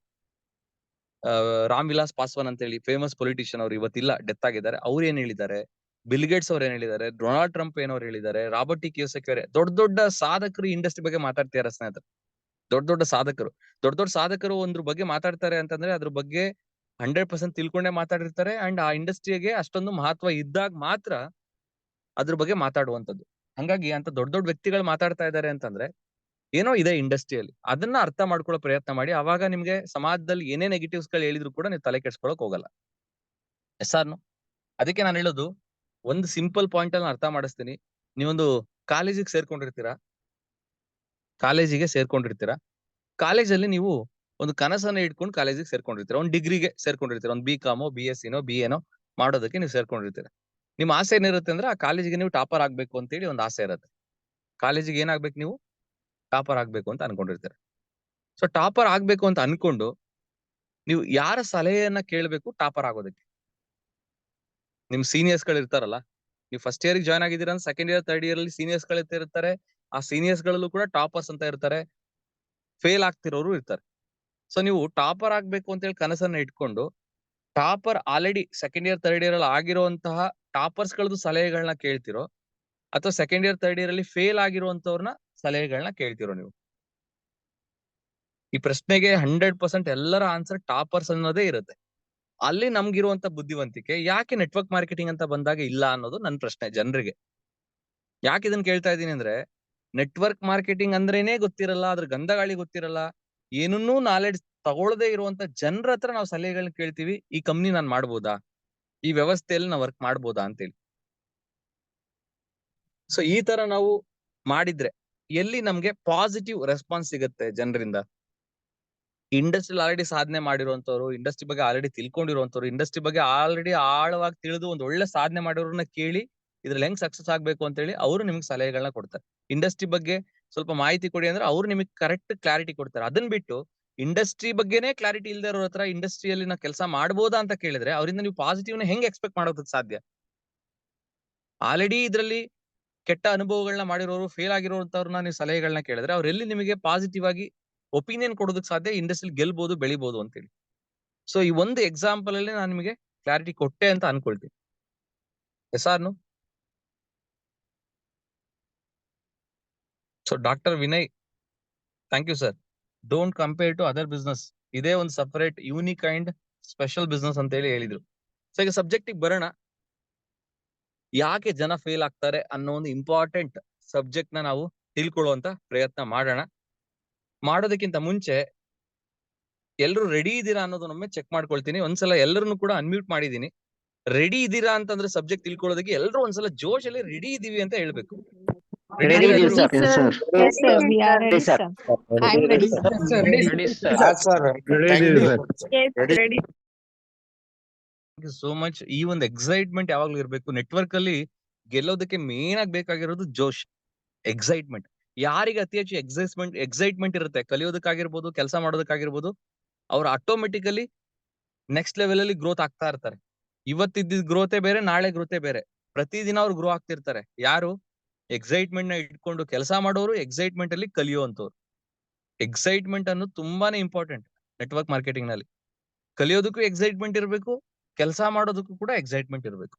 ರಾಮ್ ವಿಲಾಸ್ ಪಾಸ್ವಾನ್ ಅಂತ ಹೇಳಿ ಫೇಮಸ್ ಪೊಲಿಟಿಷಿಯನ್ ಅವರು ಇವತ್ತಿಲ್ಲ, ಡೆತ್ ಆಗಿದ್ದಾರೆ, ಅವ್ರು ಏನ್ ಹೇಳಿದ್ದಾರೆ, ಬಿಲ್ ಗೇಟ್ಸ್ ಅವ್ರು ಏನ್ ಹೇಳಿದ್ದಾರೆ, ಡೊನಾಲ್ಡ್ ಟ್ರಂಪ್ ಏನವ್ರು ಹೇಳಿದ್ದಾರೆ, ರಾಬರ್ಟ್ ಟಿ ಕಿಯೋಸಕಿ ದೊಡ್ಡ ದೊಡ್ಡ ಸಾಧಕರು ಇಂಡಸ್ಟ್ರಿ ಬಗ್ಗೆ ಮಾತಾಡ್ತಿದ್ದಾರೆ ಸ್ನೇಹಿತರೆ. ದೊಡ್ಡ ದೊಡ್ಡ ಸಾಧಕರು ಒಂದ್ರ ಬಗ್ಗೆ ಮಾತಾಡ್ತಾರೆ ಅಂತಂದ್ರೆ ಅದ್ರ ಬಗ್ಗೆ 100% ತಿಳ್ಕೊಂಡೇ ಮಾತಾಡಿರ್ತಾರೆ. ಅಂಡ್ ಆ ಇಂಡಸ್ಟ್ರಿಗೆ ಅಷ್ಟೊಂದು ಮಹತ್ವ ಇದ್ದಾಗ ಮಾತ್ರ ಅದ್ರ ಬಗ್ಗೆ ಮಾತಾಡುವಂತದ್ದು. ಹಂಗಾಗಿ ಅಂತ ದೊಡ್ಡ ವ್ಯಕ್ತಿಗಳು ಮಾತಾಡ್ತಾ ಇದ್ದಾರೆ ಅಂತಂದ್ರೆ ಏನೋ ಇದೆ ಇಂಡಸ್ಟ್ರಿಯಲ್ಲಿ, ಅದನ್ನ ಅರ್ಥ ಮಾಡ್ಕೊಳ್ಳೋ ಪ್ರಯತ್ನ ಮಾಡಿ. ಅವಾಗ ನಿಮ್ಗೆ ಸಮಾಜದಲ್ಲಿ ಏನೇ ನೆಗೆಟಿವ್ಸ್ ಗಳು ಹೇಳಿದ್ರು ಕೂಡ ನೀವು ತಲೆ ಕೆಡ್ಸ್ಕೊಳಕ್ ಹೋಗಲ್ಲ. ಎಸ್ಆರ್ನು? ಅದಕ್ಕೆ ನಾನು ಹೇಳೋದು, ಒಂದು ಸಿಂಪಲ್ ಪಾಯಿಂಟ್ ಅಲ್ಲಿ ಅರ್ಥ ಮಾಡಿಸ್ತೀನಿ. ನೀವೊಂದು ಕಾಲೇಜಿಗೆ ಸೇರ್ಕೊಂಡಿರ್ತೀರಾ, ಕಾಲೇಜಲ್ಲಿ ನೀವು ಒಂದು ಕನಸನ್ನ ಇಟ್ಕೊಂಡು ಕಾಲೇಜಿಗೆ ಸೇರ್ಕೊಂಡಿರ್ತೀರಾ, ಒಂದು ಡಿಗ್ರಿಗೆ ಸೇರ್ಕೊಂಡಿರ್ತೀರಾ, ಒಂದು BCom BSc BA ಮಾಡೋದಕ್ಕೆ ನೀವು ಸೇರ್ಕೊಂಡಿರ್ತೀರಾ. ನಿಮ್ ಆಸೆ ಏನಿರುತ್ತೆ ಅಂದ್ರೆ ಆ ಕಾಲೇಜಿಗೆ ನೀವು ಟಾಪರ್ ಆಗ್ಬೇಕು ಅಂತೇಳಿ ಒಂದು ಆಸೆ ಇರುತ್ತೆ. ಕಾಲೇಜಿಗೆ ಏನಾಗ್ಬೇಕು, ನೀವು ಟಾಪರ್ ಆಗ್ಬೇಕು ಅಂತ ಅನ್ಕೊಂಡಿರ್ತೀರ. ಸೊ ಟಾಪರ್ ಆಗ್ಬೇಕು ಅಂತ ಅನ್ಕೊಂಡು ನೀವು ಯಾರ ಸಲಹೆಯನ್ನ ಕೇಳ್ಬೇಕು ಟಾಪರ್ ಆಗೋದಕ್ಕೆ? ನಿಮ್ ಸೀನಿಯರ್ಸ್ ಗಳು ಇರ್ತಾರಲ್ಲ, ನೀವು ಫಸ್ಟ್ ಇಯರ್ ಜಾಯ್ನ್ ಆಗಿದ್ದೀರಾ ಅಂದ್ರೆ ಸೆಕೆಂಡ್ ಇಯರ್ ಥರ್ಡ್ ಇಯರ್ ಅಲ್ಲಿ ಸೀನಿಯರ್ಸ್ ಗಳು ಇರ್ತಾರೆ. ಆ ಸೀನಿಯರ್ಸ್ ಗಳಲ್ಲೂ ಕೂಡ ಟಾಪರ್ಸ್ ಅಂತ ಇರ್ತಾರೆ, ಫೇಲ್ ಆಗ್ತಿರೋರು ಇರ್ತಾರೆ. ಸೊ ನೀವು ಟಾಪರ್ ಆಗ್ಬೇಕು ಅಂತ ಹೇಳಿ ಕನಸನ್ನ ಇಟ್ಕೊಂಡು topper already second year third year ಅಲ್ಲಿ ಆಗಿರುವಂತಹ ಟಾಪರ್ಸ್ ಗಳದ್ದು ಸಲಹೆಗಳನ್ನ ಕೇಳ್ತಿರೋ, ಅಥವಾ ಸೆಕೆಂಡ್ ಇಯರ್ ಥರ್ಡ್ ಇಯರ್ ಅಲ್ಲಿ ಫೇಲ್ ಆಗಿರುವಂತವ್ರನ್ನ ಸಲಹೆಗಳನ್ನ ಕೇಳ್ತಿರೋ? ನೀವು ಈ ಪ್ರಶ್ನೆಗೆ 100% ಎಲ್ಲರ ಆನ್ಸರ್ ಟಾಪರ್ಸ್ ಅನ್ನೋದೇ ಇರುತ್ತೆ. ಅಲ್ಲಿ ನಮ್ಗಿರುವಂತ ಬುದ್ಧಿವಂತಿಕೆ ಯಾಕೆ ನೆಟ್ವರ್ಕ್ ಮಾರ್ಕೆಟಿಂಗ್ ಅಂತ ಬಂದಾಗ ಇಲ್ಲ ಅನ್ನೋದು ನನ್ನ ಪ್ರಶ್ನೆ ಜನರಿಗೆ. ಯಾಕೆ ಇದನ್ನ ಕೇಳ್ತಾ ಇದ್ದೀನಿ ಅಂದ್ರೆ, ನೆಟ್ವರ್ಕ್ ಮಾರ್ಕೆಟಿಂಗ್ ಅಂದ್ರೇನೆ ಗೊತ್ತಿರಲ್ಲ, ಅದ್ರ ಗಂಧಗಾಳಿ ಗೊತ್ತಿರಲ್ಲ, ಏನನ್ನೂ ನಾಲೆಡ್ಜ್ ತಗೊಳ್ಳದೆ ಇರುವಂತ ಜನರ ಹತ್ರ ನಾವು ಸಲಹೆಗಳನ್ನ ಕೇಳ್ತೀವಿ. ಈ ಕಂಪ್ನಿ ನಾನ್ ಮಾಡ್ಬೋದಾ, ಈ ವ್ಯವಸ್ಥೆಯಲ್ಲಿ ನಾವು ವರ್ಕ್ ಮಾಡ್ಬೋದಾ ಅಂತೇಳಿ. ಸೊ ಈ ತರ ನಾವು ಮಾಡಿದ್ರೆ ಎಲ್ಲಿ ನಮ್ಗೆ ಪಾಸಿಟಿವ್ ರೆಸ್ಪಾನ್ಸ್ ಸಿಗುತ್ತೆ ಜನರಿಂದ? ಇಂಡಸ್ಟ್ರಿಯಲ್ಲಿ ಆಲ್ರೆಡಿ ಸಾಧನೆ ಮಾಡಿರುವಂತವ್ರು, ಇಂಡಸ್ಟ್ರಿ ಬಗ್ಗೆ ಆಲ್ರೆಡಿ ತಿಳ್ಕೊಂಡಿರುವಂತವ್ರು, ಇಂಡಸ್ಟ್ರಿ ಬಗ್ಗೆ ಆಲ್ರೆಡಿ ಆಳವಾಗಿ ತಿಳಿದು ಒಂದು ಒಳ್ಳೆ ಸಾಧನೆ ಮಾಡಿರೋರನ್ನ ಕೇಳಿ ಇದ್ರಲ್ಲಿ ಹೆಂಗ್ ಸಕ್ಸಸ್ ಆಗ್ಬೇಕು ಅಂತ ಹೇಳಿ ಅವರು ನಿಮ್ಗೆ ಸಲಹೆಗಳನ್ನ ಕೊಡ್ತಾರೆ. ಇಂಡಸ್ಟ್ರಿ ಬಗ್ಗೆ ಸ್ವಲ್ಪ ಮಾಹಿತಿ ಕೊಡಿ ಅಂದ್ರೆ ಅವ್ರು ನಿಮಗೆ ಕರೆಕ್ಟ್ ಕ್ಲಾರಿಟಿ ಕೊಡ್ತಾರೆ. ಅದನ್ನ ಬಿಟ್ಟು ಇಂಡಸ್ಟ್ರಿ ಬಗ್ಗೆನೇ ಕ್ಲಾರಿಟಿ ಇಲ್ದೇ ಇರೋ ಹತ್ರ ಇಂಡಸ್ಟ್ರಿಯಲ್ಲಿ ನಾವು ಕೆಲಸ ಮಾಡ್ಬೋದಾ ಅಂತ ಕೇಳಿದ್ರೆ ಅವರಿಂದ ನೀವು ಪಾಸಿಟಿವ್ ನ ಹೆಂಗ್ ಎಕ್ಸ್ಪೆಕ್ಟ್ ಮಾಡೋದಕ್ಕೆ ಸಾಧ್ಯ? ಆಲ್ರೆಡಿ ಇದ್ರಲ್ಲಿ ಕೆಟ್ಟ ಅನುಭವಗಳನ್ನ ಮಾಡಿರೋರು, ಫೇಲ್ ಆಗಿರೋಂತವ್ರನ್ನ ನೀವು ಸಲಹೆಗಳನ್ನ ಕೇಳಿದ್ರೆ ಅವ್ರೆಲ್ಲಿ ನಿಮಗೆ ಪಾಸಿಟಿವ್ ಆಗಿ ಒಪಿನಿಯನ್ ಕೊಡೋದಕ್ಕೆ ಸಾಧ್ಯ, ಇಂಡಸ್ಟ್ರಿ ಗೆಲ್ಬಹುದು ಬೆಳಿಬಹುದು ಅಂತೇಳಿ. ಸೊ ಈ ಒಂದು ಎಕ್ಸಾಂಪಲ್ ಅಲ್ಲಿ ನಾನು ನಿಮಗೆ ಕ್ಲಾರಿಟಿ ಕೊಟ್ಟೆ ಅಂತ ಅನ್ಕೊಳ್ತೀನಿ. ಎಸ್ಆರ್ನು? So doctor Vinay, thank you sir. Don't compare to other business, ಇದೇ ಒಂದು separate unique and special business ಅಂತ ಹೇಳಿ ಹೇಳಿದ್ರು. ಸೊ ಈಗ ಸಬ್ಜೆಕ್ಟಿಗೆ ಬರೋಣ. ಯಾಕೆ ಜನ ಫೇಲ್ ಆಗ್ತಾರೆ ಅನ್ನೋ ಒಂದು ಇಂಪಾರ್ಟೆಂಟ್ ಸಬ್ಜೆಕ್ಟ್ ನ ನಾವು ತಿಳ್ಕೊಳ್ಳುವಂತ ಪ್ರಯತ್ನ ಮಾಡೋಣ. ಮಾಡೋದಕ್ಕಿಂತ ಮುಂಚೆ ಎಲ್ರು ರೆಡಿ ಇದ್ದೀರಾ ಅನ್ನೋದನ್ನೊಮ್ಮೆ ಚೆಕ್ ಮಾಡ್ಕೊಳ್ತೀನಿ. ಒಂದ್ಸಲ ಎಲ್ಲರನ್ನು ಕೂಡ ಅನ್ಮ್ಯೂಟ್ ಮಾಡಿದೀನಿ. ರೆಡಿ ಇದ್ದೀರಾ ಅಂತಂದ್ರೆ ಸಬ್ಜೆಕ್ಟ್ ತಿಳ್ಕೊಳ್ಳೋದಕ್ಕೆ ಎಲ್ರು ಒಂದ್ಸಲ ಜೋಶಲ್ಲಿ ರೆಡಿ ಇದೀವಿ ಅಂತ ಹೇಳ್ಬೇಕು. Ready ಇದೀವಿ sir. Yes, sir. We are ready, sir. I'm ready, sir. Thank you so much. ಈ ಒಂದು ಎಕ್ಸೈಟ್ಮೆಂಟ್ ಯಾವಾಗ್ಲೂ ಇರ್ಬೇಕು. ನೆಟ್ವರ್ಕ್ ಅಲ್ಲಿ ಗೆಲ್ಲೋದಕ್ಕೆ ಮೇನ್ ಆಗಿ ಬೇಕಾಗಿರೋದು ಜೋಶ್, ಎಕ್ಸೈಟ್ಮೆಂಟ್. ಯಾರಿಗೆ ಅತಿ ಹೆಚ್ಚು ಎಕ್ಸೈಟ್ಮೆಂಟ್ ಇರುತ್ತೆ, ಕಲಿಯೋದಕ್ಕಾಗಿರ್ಬೋದು, ಕೆಲಸ ಮಾಡೋದಕ್ಕಾಗಿರ್ಬೋದು, ಅವ್ರು ಆಟೋಮೆಟಿಕಲಿ ನೆಕ್ಸ್ಟ್ ಲೆವೆಲ್ ಅಲ್ಲಿ ಗ್ರೋತ್ ಆಗ್ತಾ ಇರ್ತಾರೆ. ಇವತ್ತಿದ್ದ ಗ್ರೋತೆ ಬೇರೆ, ನಾಳೆ ಗ್ರೋತೆ ಬೇರೆ. ಪ್ರತಿದಿನ ಅವ್ರು ಗ್ರೋ ಆಗ್ತಿರ್ತಾರೆ. ಯಾರು ಎಕ್ಸೈಟ್ಮೆಂಟ್ ನ ಇಟ್ಕೊಂಡು ಕೆಲಸ ಮಾಡೋರು, ಎಕ್ಸೈಟ್ಮೆಂಟ್ ಅಲ್ಲಿ ಕಲಿಯುವಂತವ್ರು. ಎಕ್ಸೈಟ್ಮೆಂಟ್ ಅನ್ನೋದು ತುಂಬಾನೇ ಇಂಪಾರ್ಟೆಂಟ್ ನೆಟ್ವರ್ಕ್ ಮಾರ್ಕೆಟಿಂಗ್ ನಲ್ಲಿ. ಕಲಿಯೋದಕ್ಕೂ ಎಕ್ಸೈಟ್ಮೆಂಟ್ ಇರಬೇಕು, ಕೆಲಸ ಮಾಡೋದಕ್ಕೂ ಕೂಡ ಎಕ್ಸೈಟ್ಮೆಂಟ್ ಇರಬೇಕು.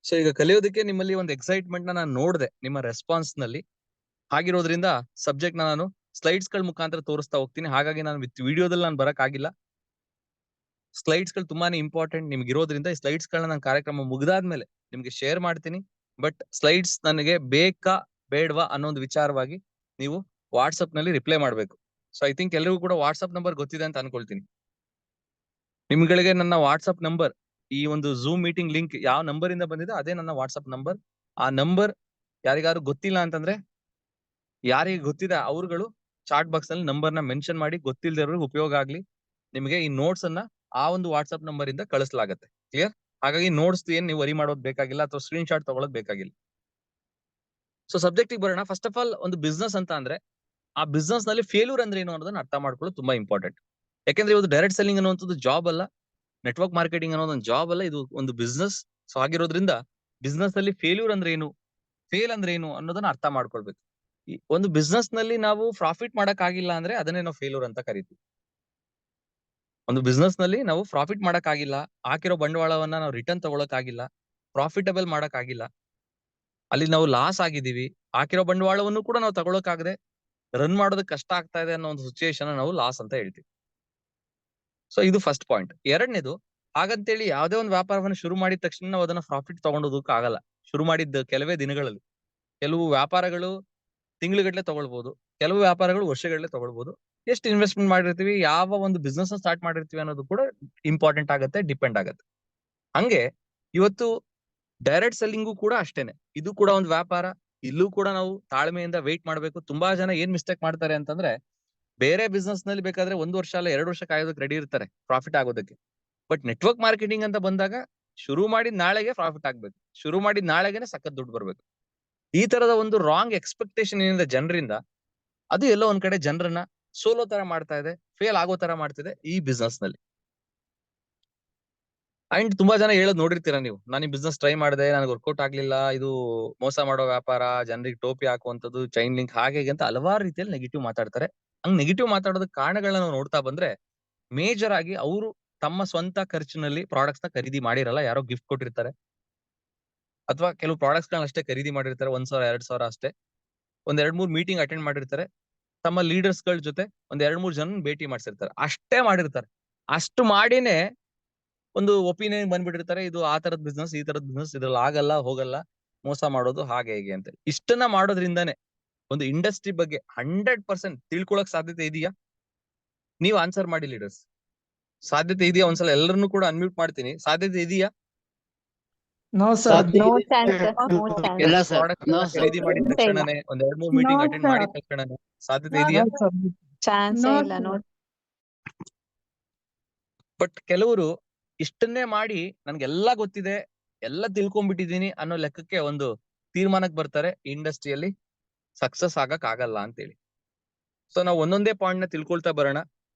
ಸೊ ಈಗ ಕಲಿಯೋದಕ್ಕೆ ನಿಮ್ಮಲ್ಲಿ ಒಂದು ಎಕ್ಸೈಟ್ಮೆಂಟ್ ನ ನಾನು ನೋಡಿದೆ ನಿಮ್ಮ ರೆಸ್ಪಾನ್ಸ್ ನಲ್ಲಿ. ಹಾಗಿರೋದ್ರಿಂದ ಸಬ್ಜೆಕ್ಟ್ ನಾನು ಸ್ಲೈಡ್ಸ್ ಗಳ ಮುಖಾಂತರ ತೋರಿಸ್ತಾ ಹೋಗ್ತೀನಿ. ಹಾಗಾಗಿ ನಾನು ವಿತ್ ವಿಡಿಯೋದಲ್ಲಿ ನಾನು ಬರಕ್ ಆಗಿಲ್ಲ. ಸ್ಲೈಡ್ಸ್ ಗಳು ತುಂಬಾನೇ ಇಂಪಾರ್ಟೆಂಟ್ ನಿಮ್ಗೆ ಇರೋದ್ರಿಂದ ಈ ಸ್ಲೈಡ್ಸ್ ಗಳನ್ನ ನಾನು ಕಾರ್ಯಕ್ರಮ ಮುಗ್ದಾದ್ಮೇಲೆ ನಿಮ್ಗೆ ಶೇರ್ ಮಾಡ್ತೀನಿ. ಬಟ್ ಸ್ಲೈಡ್ಸ್ ನನಗೆ ಬೇಕಾ ಬೇಡವಾ ಅನ್ನೋ ಒಂದು ವಿಚಾರವಾಗಿ ನೀವು ವಾಟ್ಸ್ಆಪ್ ನಲ್ಲಿ ರಿಪ್ಲೈ ಮಾಡ್ಬೇಕು. ಸೊ ಐ ಥಿಂಕ್ ಎಲ್ಲರಿಗೂ ಕೂಡ ವಾಟ್ಸ್ಆಪ್ ನಂಬರ್ ಗೊತ್ತಿದೆ ಅಂತ ಅನ್ಕೊಳ್ತೀನಿ. ನಿಮ್ಗಳಿಗೆ ನನ್ನ ವಾಟ್ಸ್ಆಪ್ ನಂಬರ್, ಈ ಒಂದು ಝೂಮ್ ಮೀಟಿಂಗ್ ಲಿಂಕ್ ಯಾವ ನಂಬರ್ ಇಂದ ಬಂದಿದೆ ಅದೇ ನನ್ನ ವಾಟ್ಸ್ಆಪ್ ನಂಬರ್. ಆ ನಂಬರ್ ಯಾರಿಗಾರು ಗೊತ್ತಿಲ್ಲ ಅಂತಂದ್ರೆ, ಯಾರಿಗೆ ಗೊತ್ತಿದೆ ಅವರುಗಳು ಚಾಟ್ ಬಾಕ್ಸ್ ನಲ್ಲಿ ನಂಬರ್ ನ ಮೆನ್ಷನ್ ಮಾಡಿ, ಗೊತ್ತಿಲ್ಲದವ್ರಿಗೆ ಉಪಯೋಗ ಆಗ್ಲಿ. ನಿಮಗೆ ಈ ನೋಟ್ಸ್ ಅನ್ನ ಆ ಒಂದು ವಾಟ್ಸ್ಆಪ್ ನಂಬರ್ ಇಂದ ಕಳಿಸಲಾಗತ್ತೆ. ಕ್ಲಿಯರ್? ಹಾಗಾಗಿ ನೋಟ್ಸ್ ಏನ್ ನೀವು ವರಿ ಮಾಡೋದ್ ಬೇಕಾಗಿಲ್ಲ, ಅಥವಾ ಸ್ಕ್ರೀನ್ ಶಾಟ್ ತಗೊಳೋದ್ ಬೇಕಾಗಿಲ್ಲ. ಸೊ ಸಬ್ಜೆಕ್ಟ್ ಬರೋಣ. ಫಸ್ಟ್ ಆಫ್ ಆಲ್, ಒಂದು ಬಿಸ್ನೆಸ್ ಅಂತ ಅಂದ್ರೆ ಆ ಬಿಸ್ನೆಸ್ ನಲ್ಲಿ ಫೇಲ್ಯೂರ್ ಅಂದ್ರೆ ಏನು ಅನ್ನೋದನ್ನ ಅರ್ಥ ಮಾಡ್ಕೊಳ್ಳೋದು ತುಂಬಾ ಇಂಪಾರ್ಟೆಂಟ್. ಯಾಕಂದ್ರೆ ಇವತ್ತು ಡೈರೆಕ್ಟ್ ಸೆಲ್ಲಿಂಗ್ ಅನ್ನುವಂಥದ್ದು ಜಾಬ್ ಅಲ್ಲ, ನೆಟ್ವರ್ಕ್ ಮಾರ್ಕೆಟಿಂಗ್ ಅನ್ನೋದೊಂದು ಜಾಬ್ ಅಲ್ಲ, ಇದು ಒಂದು ಬಿಸ್ನೆಸ್. ಸೊ ಆಗಿರೋದ್ರಿಂದ ಬಿಸ್ನೆಸ್ ಅಲ್ಲಿ ಫೇಲ್ಯೂರ್ ಅಂದ್ರೆ ಏನು, ಫೇಲ್ ಅಂದ್ರೆ ಏನು ಅನ್ನೋದನ್ನ ಅರ್ಥ ಮಾಡ್ಕೊಳ್ಬೇಕು. ಒಂದು ಬಿಸ್ನೆಸ್ ನಲ್ಲಿ ನಾವು ಪ್ರಾಫಿಟ್ ಮಾಡಕ್ ಆಗಿಲ್ಲ ಅಂದ್ರೆ ಅದನ್ನೇ ನಾವು ಫೇಲ್ಯೂರ್ ಅಂತ ಕರಿತೀವಿ. ಒಂದು ಬಿಸ್ನೆಸ್ ನಲ್ಲಿ ನಾವು ಪ್ರಾಫಿಟ್ ಮಾಡಕ್ ಆಗಿಲ್ಲ, ಹಾಕಿರೋ ಬಂಡವಾಳವನ್ನ ನಾವು ರಿಟರ್ನ್ ತಗೊಳಕ್ ಆಗಿಲ್ಲ, ಪ್ರಾಫಿಟಬಲ್ ಮಾಡಕ್ ಆಗಿಲ್ಲ, ಅಲ್ಲಿ ನಾವು ಲಾಸ್ ಆಗಿದೀವಿ, ಹಾಕಿರೋ ಬಂಡವಾಳವನ್ನು ಕೂಡ ನಾವು ತಗೊಳಕ್ ಆಗದೆ ರನ್ ಮಾಡೋದಕ್ಕೆ ಕಷ್ಟ ಆಗ್ತಾ ಇದೆ ಅನ್ನೋ ಒಂದು ಸಿಚುಯೇಷನ್ ನಾವು ಲಾಸ್ ಅಂತ ಹೇಳ್ತೀವಿ. ಸೊ ಇದು ಫಸ್ಟ್ ಪಾಯಿಂಟ್. ಎರಡನೇದು, ಹಾಗಂತೇಳಿ ಯಾವ್ದೇ ಒಂದು ವ್ಯಾಪಾರವನ್ನು ಶುರು ಮಾಡಿದ ತಕ್ಷಣ ನಾವು ಅದನ್ನ ಪ್ರಾಫಿಟ್ ತಗೊಂಡೋದಕ್ಕೆ ಆಗಲ್ಲ. ಶುರು ಮಾಡಿದ್ದ ಕೆಲವೇ ದಿನಗಳಲ್ಲಿ, ಕೆಲವು ವ್ಯಾಪಾರಗಳು ತಿಂಗಳುಗಟ್ಟಲೆ ತಗೊಳ್ಬಹುದು, ಕೆಲವು ವ್ಯಾಪಾರಗಳು ವರ್ಷಗಟ್ಟಲೆ ತಗೊಳ್ಬಹುದು. ಎಷ್ಟು ಇನ್ವೆಸ್ಟ್ಮೆಂಟ್ ಮಾಡಿರ್ತೀವಿ, ಯಾವ ಒಂದು ಬಿಸ್ನೆಸ್ ಸ್ಟಾರ್ಟ್ ಮಾಡಿರ್ತೀವಿ ಅನ್ನೋದು ಕೂಡ ಇಂಪಾರ್ಟೆಂಟ್ ಆಗುತ್ತೆ, ಡಿಪೆಂಡ್ ಆಗುತ್ತೆ. ಹಂಗೆ ಇವತ್ತು ಡೈರೆಕ್ಟ್ ಸೆಲ್ಲಿಂಗು ಕೂಡ ಅಷ್ಟೇನೆ, ಇದು ಕೂಡ ಒಂದು ವ್ಯಾಪಾರ. ಇಲ್ಲೂ ಕೂಡ ನಾವು ತಾಳ್ಮೆಯಿಂದ ವೇಟ್ ಮಾಡ್ಬೇಕು. ತುಂಬಾ ಜನ ಏನ್ ಮಿಸ್ಟೇಕ್ ಮಾಡ್ತಾರೆ ಅಂತಂದ್ರೆ, ಬೇರೆ ಬಿಸ್ನೆಸ್ ನಲ್ಲಿ ಬೇಕಾದ್ರೆ 1 ವರ್ಷ ಅಲ್ಲ 2 ವರ್ಷ ಕಾಯೋದಕ್ಕೆ ರೆಡಿ ಇರ್ತಾರೆ ಪ್ರಾಫಿಟ್ ಆಗೋದಕ್ಕೆ. ಬಟ್ ನೆಟ್ವರ್ಕ್ ಮಾರ್ಕೆಟಿಂಗ್ ಅಂತ ಬಂದಾಗ ಶುರು ಮಾಡಿದ ನಾಳೆಗೆ ಪ್ರಾಫಿಟ್ ಆಗ್ಬೇಕು, ಶುರು ಮಾಡಿದ ನಾಳೆಗೆನೆ ಸಖತ್ ದುಡ್ಡು ಬರ್ಬೇಕು. ಈ ತರದ ಒಂದು ರಾಂಗ್ ಎಕ್ಸ್ಪೆಕ್ಟೇಷನ್ ಏನಿದೆ ಜನರಿಂದ, ಅದು ಎಲ್ಲೋ ಒಂದ್ ಕಡೆ ಜನರನ್ನ ಸೋಲೋ ತರ ಮಾಡ್ತಾ ಇದೆ, ಫೇಲ್ ಆಗೋ ತರ ಮಾಡ್ತಿದೆ ಈ ಬಿಸ್ನೆಸ್ ನಲ್ಲಿ. ಅಂಡ್ ತುಂಬಾ ಜನ ಹೇಳೋದ್ ನೋಡಿರ್ತೀರಾ ನೀವು, ನಾನು ಈ ಬಿಸ್ನೆಸ್ ಟ್ರೈ ಮಾಡಿದೆ, ನನಗೆ ವರ್ಕೌಟ್ ಆಗ್ಲಿಲ್ಲ, ಇದು ಮೋಸ ಮಾಡೋ ವ್ಯಾಪಾರ, ಜನರಿಗೆ ಟೋಪಿ ಹಾಕುವಂಥದ್ದು, ಚೈನ್ ಲಿಂಕ್, ಹಾಗೆ ಅಂತ ಹಲವಾರು ರೀತಿಯಲ್ಲಿ ನೆಗೆಟಿವ್ ಮಾತಾಡ್ತಾರೆ. ಹಂಗ್ ನೆಗೆಟಿವ್ ಮಾತಾಡೋದಕ್ಕೆ ಕಾರಣಗಳನ್ನ ನಾವು ನೋಡ್ತಾ ಬಂದ್ರೆ, ಮೇಜರ್ ಆಗಿ ಅವರು ತಮ್ಮ ಸ್ವಂತ ಖರ್ಚಿನಲ್ಲಿ ಪ್ರಾಡಕ್ಟ್ಸ್ ನ ಖರೀದಿ ಮಾಡಿರಲ್ಲ, ಯಾರೋ ಗಿಫ್ಟ್ ಕೊಟ್ಟಿರ್ತಾರೆ, ಅಥವಾ ಕೆಲವು ಪ್ರಾಡಕ್ಟ್ಸ್ ಗಳನ್ನ ಅಷ್ಟೇ ಖರೀದಿ ಮಾಡಿರ್ತಾರೆ, 1,000 2,000 ಅಷ್ಟೇ. 1-2-3 ಮೀಟಿಂಗ್ ಅಟೆಂಡ್ ಮಾಡಿರ್ತಾರೆ, ತಮ್ಮ ಲೀಡರ್ಸ್ ಗಳ ಜೊತೆ 1-2-3 ಜನ ಭೇಟಿ ಮಾಡ್ಸಿರ್ತಾರೆ, ಅಷ್ಟೇ ಮಾಡಿರ್ತಾರೆ. ಅಷ್ಟು ಮಾಡಿನೇ ಒಂದು ಒಪಿನಿಯನ್ ಬಂದ್ಬಿಟ್ಟಿರ್ತಾರೆ, ಇದು ಆ ತರದ್ ಬಿಸ್ನೆಸ್, ಈ ತರದ್ ಬಿಸ್ನೆಸ್, ಇದ್ರಲ್ಲಿ ಆಗಲ್ಲ, ಹೋಗಲ್ಲ, ಮೋಸ ಮಾಡೋದು, ಹಾಗೆ ಹೀಗೆ ಅಂತ. ಇಷ್ಟನ್ನ ಮಾಡೋದ್ರಿಂದಾನೆ ಒಂದು ಇಂಡಸ್ಟ್ರಿ ಬಗ್ಗೆ 100% ತಿಳ್ಕೊಳಕ್ ಸಾಧ್ಯತೆ ಇದೆಯಾ? ನೀವು ಆನ್ಸರ್ ಮಾಡಿ ಲೀಡರ್ಸ್. ಸಾಧ್ಯತೆ ಇದೆಯಾ? ಒಂದ್ಸಲ ಎಲ್ಲರನ್ನೂ ಕೂಡ ಅನ್ಮ್ಯೂಟ್ ಮಾಡ್ತೀನಿ. ಸಾಧ್ಯತೆ ಇದೆಯಾ? No sir. No chance, no chance. ಇಲ್ಲ ಸರ್, ಪ್ರಾಡಕ್ಟ್ ನೋ ಸರ್. ಖರೀದಿ ಮಾಡಿದ ತಕ್ಷಣನೇ, 1-2-3 ಮೀಟಿಂಗ್ ಅಟೆಂಡ್ ಮಾಡಿದ ತಕ್ಷಣನೇ ಸಾಧ್ಯತೆ ಇದೆಯಾ? ಚಾನ್ಸೇ ಇಲ್ಲ, ನೋ. ಬಟ್ ಕೆಲವರು ಇಷ್ಟನ್ನೇ ಮಾಡಿ ನನ್ಗೆಲ್ಲಾ ಗೊತ್ತಿದೆ, ಎಲ್ಲ ತಿಳ್ಕೊಂಡ್ಬಿಟ್ಟಿದೀನಿ ಅನ್ನೋ ಲೆಕ್ಕಕ್ಕೆ ಒಂದು ತೀರ್ಮಾನಕ್ಕೆ ಬರ್ತಾರೆ, ಇಂಡಸ್ಟ್ರಿಯಲ್ಲಿ ಸಕ್ಸಸ್ ಆಗಕ್ ಆಗಲ್ಲ ಅಂತೇಳಿ. ಸೊ ನಾವು ಒಂದೊಂದೇ ಪಾಯಿಂಟ್ ನ ತಿಳ್ಕೊಳ್ತಾ ಬರೋಣ,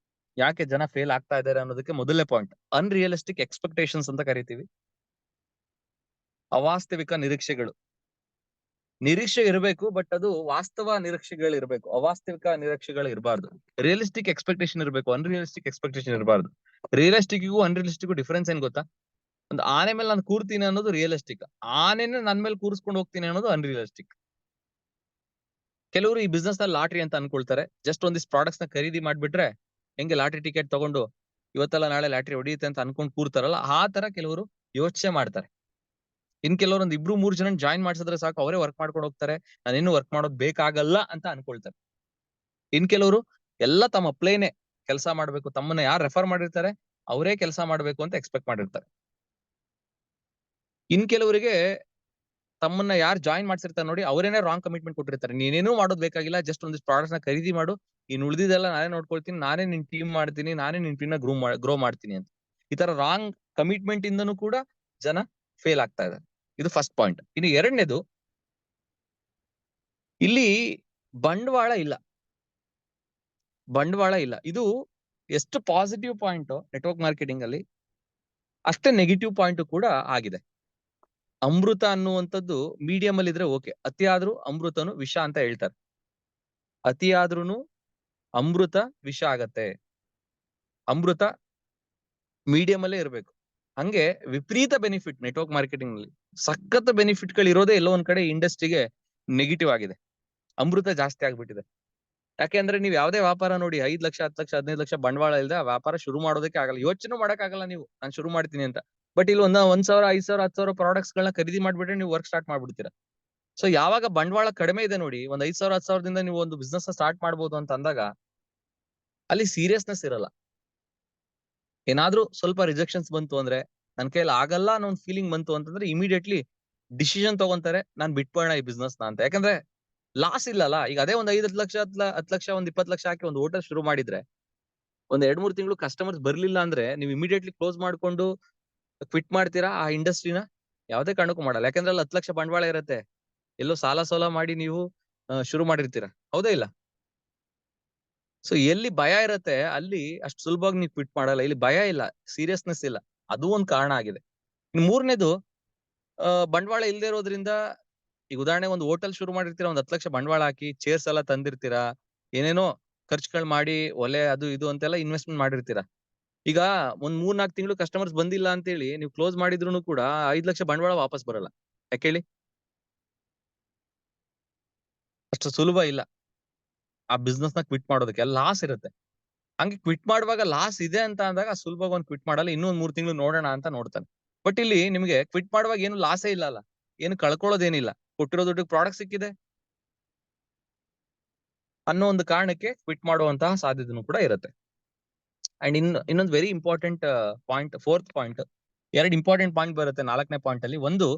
ಯಾಕೆ ಜನ ಫೇಲ್ ಆಗ್ತಾ ಇದಾರೆ ಅನ್ನೋದಕ್ಕೆ. ಮೊದಲನೇ ಪಾಯಿಂಟ್, ಅನ್ರಿಯಲಿಸ್ಟಿಕ್ ಎಕ್ಸ್ಪೆಕ್ಟೇಷನ್ಸ್ ಅಂತ ಕರಿತೀವಿ. ಅವಾಸ್ತವಿಕ ನಿರೀಕ್ಷೆಗಳು. ನಿರೀಕ್ಷೆ ಇರಬೇಕು, ಬಟ್ ಅದು ವಾಸ್ತವ ನಿರೀಕ್ಷೆಗಳು ಇರಬೇಕು, ಅವಾಸ್ತವಿಕ ನಿರೀಕ್ಷೆಗಳು ಇರಬಾರ್ದು. ರಿಯಲಿಸ್ಟಿಕ್ ಎಕ್ಸ್ಪೆಕ್ಟೇಷನ್ ಇರಬೇಕು, ಅನ್ರಿಯಲಿಸ್ಟಿಕ್ ಎಕ್ಸ್ಪೆಕ್ಟೇಷನ್ ಇರಬಾರ್ದು. ರಿಯಲಿಸ್ಟಿಕ್ಗೂ ಅನ್ರಿಯಲಿಸ್ಟಿಕ್ಗೂ ಡಿಫರೆನ್ಸ್ ಏನ್ ಗೊತ್ತಾ? ಒಂದು ಆನೆ ಮೇಲೆ ನಾನು ಕೂರ್ತೀನಿ ಅನ್ನೋದು ರಿಯಲಿಸ್ಟಿಕ್, ಆನೆನ ನನ್ ಮೇಲೆ ಕೂರಿಸ್ಕೊಂಡು ಹೋಗ್ತೀನಿ ಅನ್ನೋದು ಅನ್ರಿಯಲಿಸ್ಟಿಕ್. ಕೆಲವರು ಈ ಬಿಸ್ನೆಸ್ ನಲ್ಲಿ ಲಾಟ್ರಿ ಅಂತ ಅನ್ಕೊಳ್ತಾರೆ, ಜಸ್ಟ್ ಒಂದಿಷ್ಟು ಪ್ರಾಡಕ್ಟ್ಸ್ ನ ಖರೀದಿ ಮಾಡ್ಬಿಟ್ರೆ ಹೆಂಗೆ ಲಾಟ್ರಿ ಟಿಕೆಟ್ ತಗೊಂಡು ಇವತ್ತೆಲ್ಲ ನಾಳೆ ಲಾಟ್ರಿ ಹೊಡಿಯುತ್ತೆ ಅಂತ ಅನ್ಕೊಂಡ್ ಕೂರ್ತಾರಲ್ಲ, ಆ ತರ ಕೆಲವರು ಯೋಚನೆ ಮಾಡ್ತಾರೆ. ಇನ್ ಕೆಲವರು ಒಂದ್ 2-3 ಜನ ಜಾಯಿನ್ ಮಾಡ್ಸಿದ್ರೆ ಸಾಕು, ಅವರೇ ವರ್ಕ್ ಮಾಡ್ಕೊಂಡು ಹೋಗ್ತಾರೆ, ನಾನೇನು ವರ್ಕ್ ಮಾಡೋದ್ ಬೇಕಾಗಲ್ಲ ಅಂತ ಅನ್ಕೊಳ್ತಾರೆ. ಇನ್ ಕೆಲವರು ಎಲ್ಲ ತಮ್ಮ ಅಪ್ಲೈನೆ ಕೆಲಸ ಮಾಡ್ಬೇಕು, ತಮ್ಮನ್ನ ಯಾರು ರೆಫರ್ ಮಾಡಿರ್ತಾರೆ ಅವರೇ ಕೆಲಸ ಮಾಡ್ಬೇಕು ಅಂತ ಎಕ್ಸ್ಪೆಕ್ಟ್ ಮಾಡಿರ್ತಾರೆ. ಇನ್ ಕೆಲವರಿಗೆ ತಮ್ಮನ್ನ ಯಾರು ಜಾಯಿನ್ ಮಾಡ್ಸಿರ್ತಾರೆ ನೋಡಿ, ಅವರೇನೆ ರಾಂಗ್ ಕಮಿಟ್ಮೆಂಟ್ ಕೊಟ್ಟಿರ್ತಾರೆ, ನೀನೇನು ಮಾಡೋದ್ ಬೇಕಾಗಿಲ್ಲ, ಜಸ್ಟ್ ಒಂದಿಷ್ಟು ಪ್ರಾಡಕ್ಟ್ಸ್ ನ ಖರೀದಿ ಮಾಡು, ಇನ್ ಉಳಿದಿದ್ದೆಲ್ಲ ನಾನೇ ನೋಡ್ಕೊಳ್ತೀನಿ, ನಾನೇ ನಿನ್ ಟೀಮ್ ಮಾಡ್ತೀನಿ, ನಾನೇ ನಿನ್ ಟೀಮ್ ನ ಗ್ರೋ ಮಾಡ್ತೀನಿ ಅಂತ. ಈ ತರ ರಾಂಗ್ ಕಮಿಟ್ಮೆಂಟ್ ಇಂದನೂ ಕೂಡ ಜನ ಫೇಲ್ ಆಗ್ತಾ ಇದ್ದಾರೆ. ಇದು ಫಸ್ಟ್ ಪಾಯಿಂಟ್. ಇನ್ನು ಎರಡನೇದು, ಇಲ್ಲಿ ಬಂಡವಾಳ ಇಲ್ಲ. ಬಂಡವಾಳ ಇಲ್ಲ, ಇದು ಎಷ್ಟು ಪಾಸಿಟಿವ್ ಪಾಯಿಂಟ್ ನೆಟ್ವರ್ಕ್ ಮಾರ್ಕೆಟಿಂಗ್ ಅಲ್ಲಿ, ಅಷ್ಟೇ ನೆಗೆಟಿವ್ ಪಾಯಿಂಟ್ ಕೂಡ ಆಗಿದೆ. ಅಮೃತ ಅನ್ನುವಂಥದ್ದು ಮೀಡಿಯಂ ಅಲ್ಲಿ ಇದ್ರೆ ಓಕೆ, ಅತಿಯಾದ್ರೂ ಅಮೃತನು ವಿಷ ಅಂತ ಹೇಳ್ತಾರೆ. ಅತಿಯಾದ್ರೂನು ಅಮೃತ ವಿಷ ಆಗತ್ತೆ, ಅಮೃತ ಮೀಡಿಯಂ ಅಲ್ಲೇ ಇರ್ಬೇಕು. ಹಂಗೆ ವಿಪರೀತ ಬೆನಿಫಿಟ್ ನೆಟ್ವರ್ಕ್ ಮಾರ್ಕೆಟಿಂಗ್ ನಲ್ಲಿ, ಸಖತ್ ಬೆನಿಫಿಟ್ ಗಳು ಇರೋದೇ ಎಲ್ಲೋ ಒಂದ್ ಕಡೆ ಇಂಡಸ್ಟ್ರಿಗೆ ನೆಗೆಟಿವ್ ಆಗಿದೆ, ಅಮೃತ ಜಾಸ್ತಿ ಆಗ್ಬಿಟ್ಟಿದೆ. ಯಾಕೆಂದ್ರೆ ನೀವು ಯಾವ್ದೇ ವ್ಯಾಪಾರ ನೋಡಿ, 5 ಲಕ್ಷ 10 ಲಕ್ಷ 15 ಲಕ್ಷ ಬಂಡವಾಳ ಇಲ್ಲದೆ ಆ ವ್ಯಾಪಾರ ಶುರು ಮಾಡೋದಕ್ಕೆ ಆಗಲ್ಲ, ಯೋಚನೆ ಮಾಡಕ್ ಆಗಲ್ಲ ನೀವು, ನಾನು ಶುರು ಮಾಡ್ತೀನಿ ಅಂತ. ಬಟ್ ಇಲ್ಲಿ 1,000 5,000 10,000 ಪ್ರಾಡಕ್ಟ್ಸ್ ಗಳನ್ನ ಖರೀದಿ ಮಾಡ್ಬಿಟ್ರೆ ನೀವು ವರ್ಕ್ ಸ್ಟಾರ್ಟ್ ಮಾಡ್ಬಿಡ್ತೀರಾ. ಸೊ ಯಾವಾಗ ಬಂಡವಾಳ ಕಡಿಮೆ ಇದೆ ನೋಡಿ, ಒಂದ್ 5,000 10,000ದಿಂದ ನೀವು ಒಂದು ಬಿಸ್ನೆಸ್ ಸ್ಟಾರ್ಟ್ ಮಾಡ್ಬೋದು ಅಂತ ಅಂದಾಗ ಅಲ್ಲಿ ಸೀರಿಯಸ್ನೆಸ್ ಇರಲ್ಲ. ಏನಾದ್ರೂ ಸ್ವಲ್ಪ ರಿಜೆಕ್ಷನ್ಸ್ ಬಂತು ಅಂದ್ರೆ, ನನ್ ಕೈಯಲ್ಲಿ ಆಗಲ್ಲ ಅನ್ನೋ ಒಂದು ಫೀಲಿಂಗ್ ಬಂತು ಅಂತಂದ್ರೆ ಇಮಿಡಿಯೇಟ್ಲಿ ಡಿಸಿಷನ್ ತಗೊಂತಾರೆ, ನಾನ್ ಬಿಟ್ಬೋಣ ಈ ಬಿಸ್ನೆಸ್ ನ ಅಂತ. ಯಾಕಂದ್ರೆ ಲಾಸ್ ಇಲ್ಲಲ್ಲ. ಈಗ ಅದೇ ಒಂದ್ 5 ಲಕ್ಷ 10 ಲಕ್ಷ ಒಂದ್ 20 ಲಕ್ಷ ಹಾಕಿ ಒಂದು ಹೋಟೆಲ್ ಶುರು ಮಾಡಿದ್ರೆ, ಒಂದ್ 2-3 ತಿಂಗಳು ಕಸ್ಟಮರ್ಸ್ ಬರ್ಲಿಲ್ಲ ಅಂದ್ರೆ ನೀವು ಇಮಿಡಿಯೇಟ್ಲಿ ಕ್ಲೋಸ್ ಮಾಡ್ಕೊಂಡು ಕ್ವಿಟ್ ಮಾಡ್ತೀರಾ ಆ ಇಂಡಸ್ಟ್ರಿನ? ಯಾವ್ದೇ ಕಾರಣಕ್ಕೂ ಮಾಡಲ್ಲ. ಯಾಕಂದ್ರೆ ಅಲ್ಲಿ 10 ಲಕ್ಷ ಬಂಡವಾಳ ಇರುತ್ತೆ. ಎಲ್ಲೋ ಸಾಲ ಸೋಲ ಮಾಡಿ ನೀವು ಶುರು ಮಾಡಿರ್ತೀರಾ, ಹೌದಾ ಇಲ್ಲ? ಸೊ ಎಲ್ಲಿ ಭಯ ಇರತ್ತೆ ಅಲ್ಲಿ ಅಷ್ಟು ಸುಲಭವಾಗಿ ನೀವು ಕ್ವಿಟ್ ಮಾಡಲ್ಲ. ಇಲ್ಲಿ ಭಯ ಇಲ್ಲ, ಸೀರಿಯಸ್ನೆಸ್ ಇಲ್ಲ, ಅದು ಒಂದ್ ಕಾರಣ ಆಗಿದೆ. ಇನ್ನು ಮೂರನೇದು, ಬಂಡವಾಳ ಇಲ್ಲದೆ ಇರೋದ್ರಿಂದ, ಈಗ ಉದಾಹರಣೆ ಒಂದು ಹೋಟೆಲ್ ಶುರು ಮಾಡಿರ್ತೀರಾ, ಒಂದ್ 10 ಲಕ್ಷ ಬಂಡವಾಳ ಹಾಕಿ ಚೇರ್ಸ್ ಎಲ್ಲ ತಂದಿರ್ತೀರಾ, ಏನೇನೋ ಖರ್ಚುಗಳು ಮಾಡಿ, ಒಲೆ ಅದು ಇದು ಅಂತೆಲ್ಲ ಇನ್ವೆಸ್ಟ್ಮೆಂಟ್ ಮಾಡಿರ್ತೀರಾ. ಈಗ ಒಂದ್ 3-4 ತಿಂಗಳು ಕಸ್ಟಮರ್ಸ್ ಬಂದಿಲ್ಲ ಅಂತ ಹೇಳಿ ನೀವು ಕ್ಲೋಸ್ ಮಾಡಿದ್ರು ಕೂಡ 5 ಲಕ್ಷ ಬಂಡವಾಳ ವಾಪಸ್ ಬರಲ್ಲ. ಯಾಕೆ ಹೇಳಿ? ಅಷ್ಟು ಸುಲಭ ಇಲ್ಲ ಆ ಬಿಸ್ನೆಸ್ ನ ಕ್ವಿಟ್ ಮಾಡೋದಕ್ಕೆ, ಲಾಸ್ ಇರುತ್ತೆ. ಹಂಗೆ ಕ್ವಿಟ್ ಮಾಡುವಾಗ ಲಾಸ್ ಇದೆ ಅಂತ ಅಂದಾಗ ಸುಲಭವಾಗಿ ಒಂದು ಕ್ವಿಟ್ ಮಾಡಲ್ಲ, ಇನ್ನೊಂದ್ 3 ತಿಂಗಳು ನೋಡೋಣ ಅಂತ ನೋಡ್ತಾನೆ. ಬಟ್ ಇಲ್ಲಿ ನಿಮ್ಗೆ ಕ್ವಿಟ್ ಮಾಡುವಾಗ ಏನು ಲಾಸೇ ಇಲ್ಲ ಅಲ್ಲ, ಏನು ಕಳ್ಕೊಳ್ಳೋದೇನಿಲ್ಲ, ಕೊಟ್ಟಿರೋ ದುಡ್ಡಿಗೆ ಪ್ರಾಡಕ್ಟ್ ಸಿಕ್ಕಿದೆ ಅನ್ನೋ ಒಂದು ಕಾರಣಕ್ಕೆ ಕ್ವಿಟ್ ಮಾಡುವಂತಹ ಸಾಧ್ಯತೆನೂ ಕೂಡ ಇರುತ್ತೆ. ಅಂಡ್ ಇನ್ನೊಂದು very important point, 4th point, 2 important point ಬರುತ್ತೆ 4ನೇ ಪಾಯಿಂಟ್ ಅಲ್ಲಿ. ಒಂದು,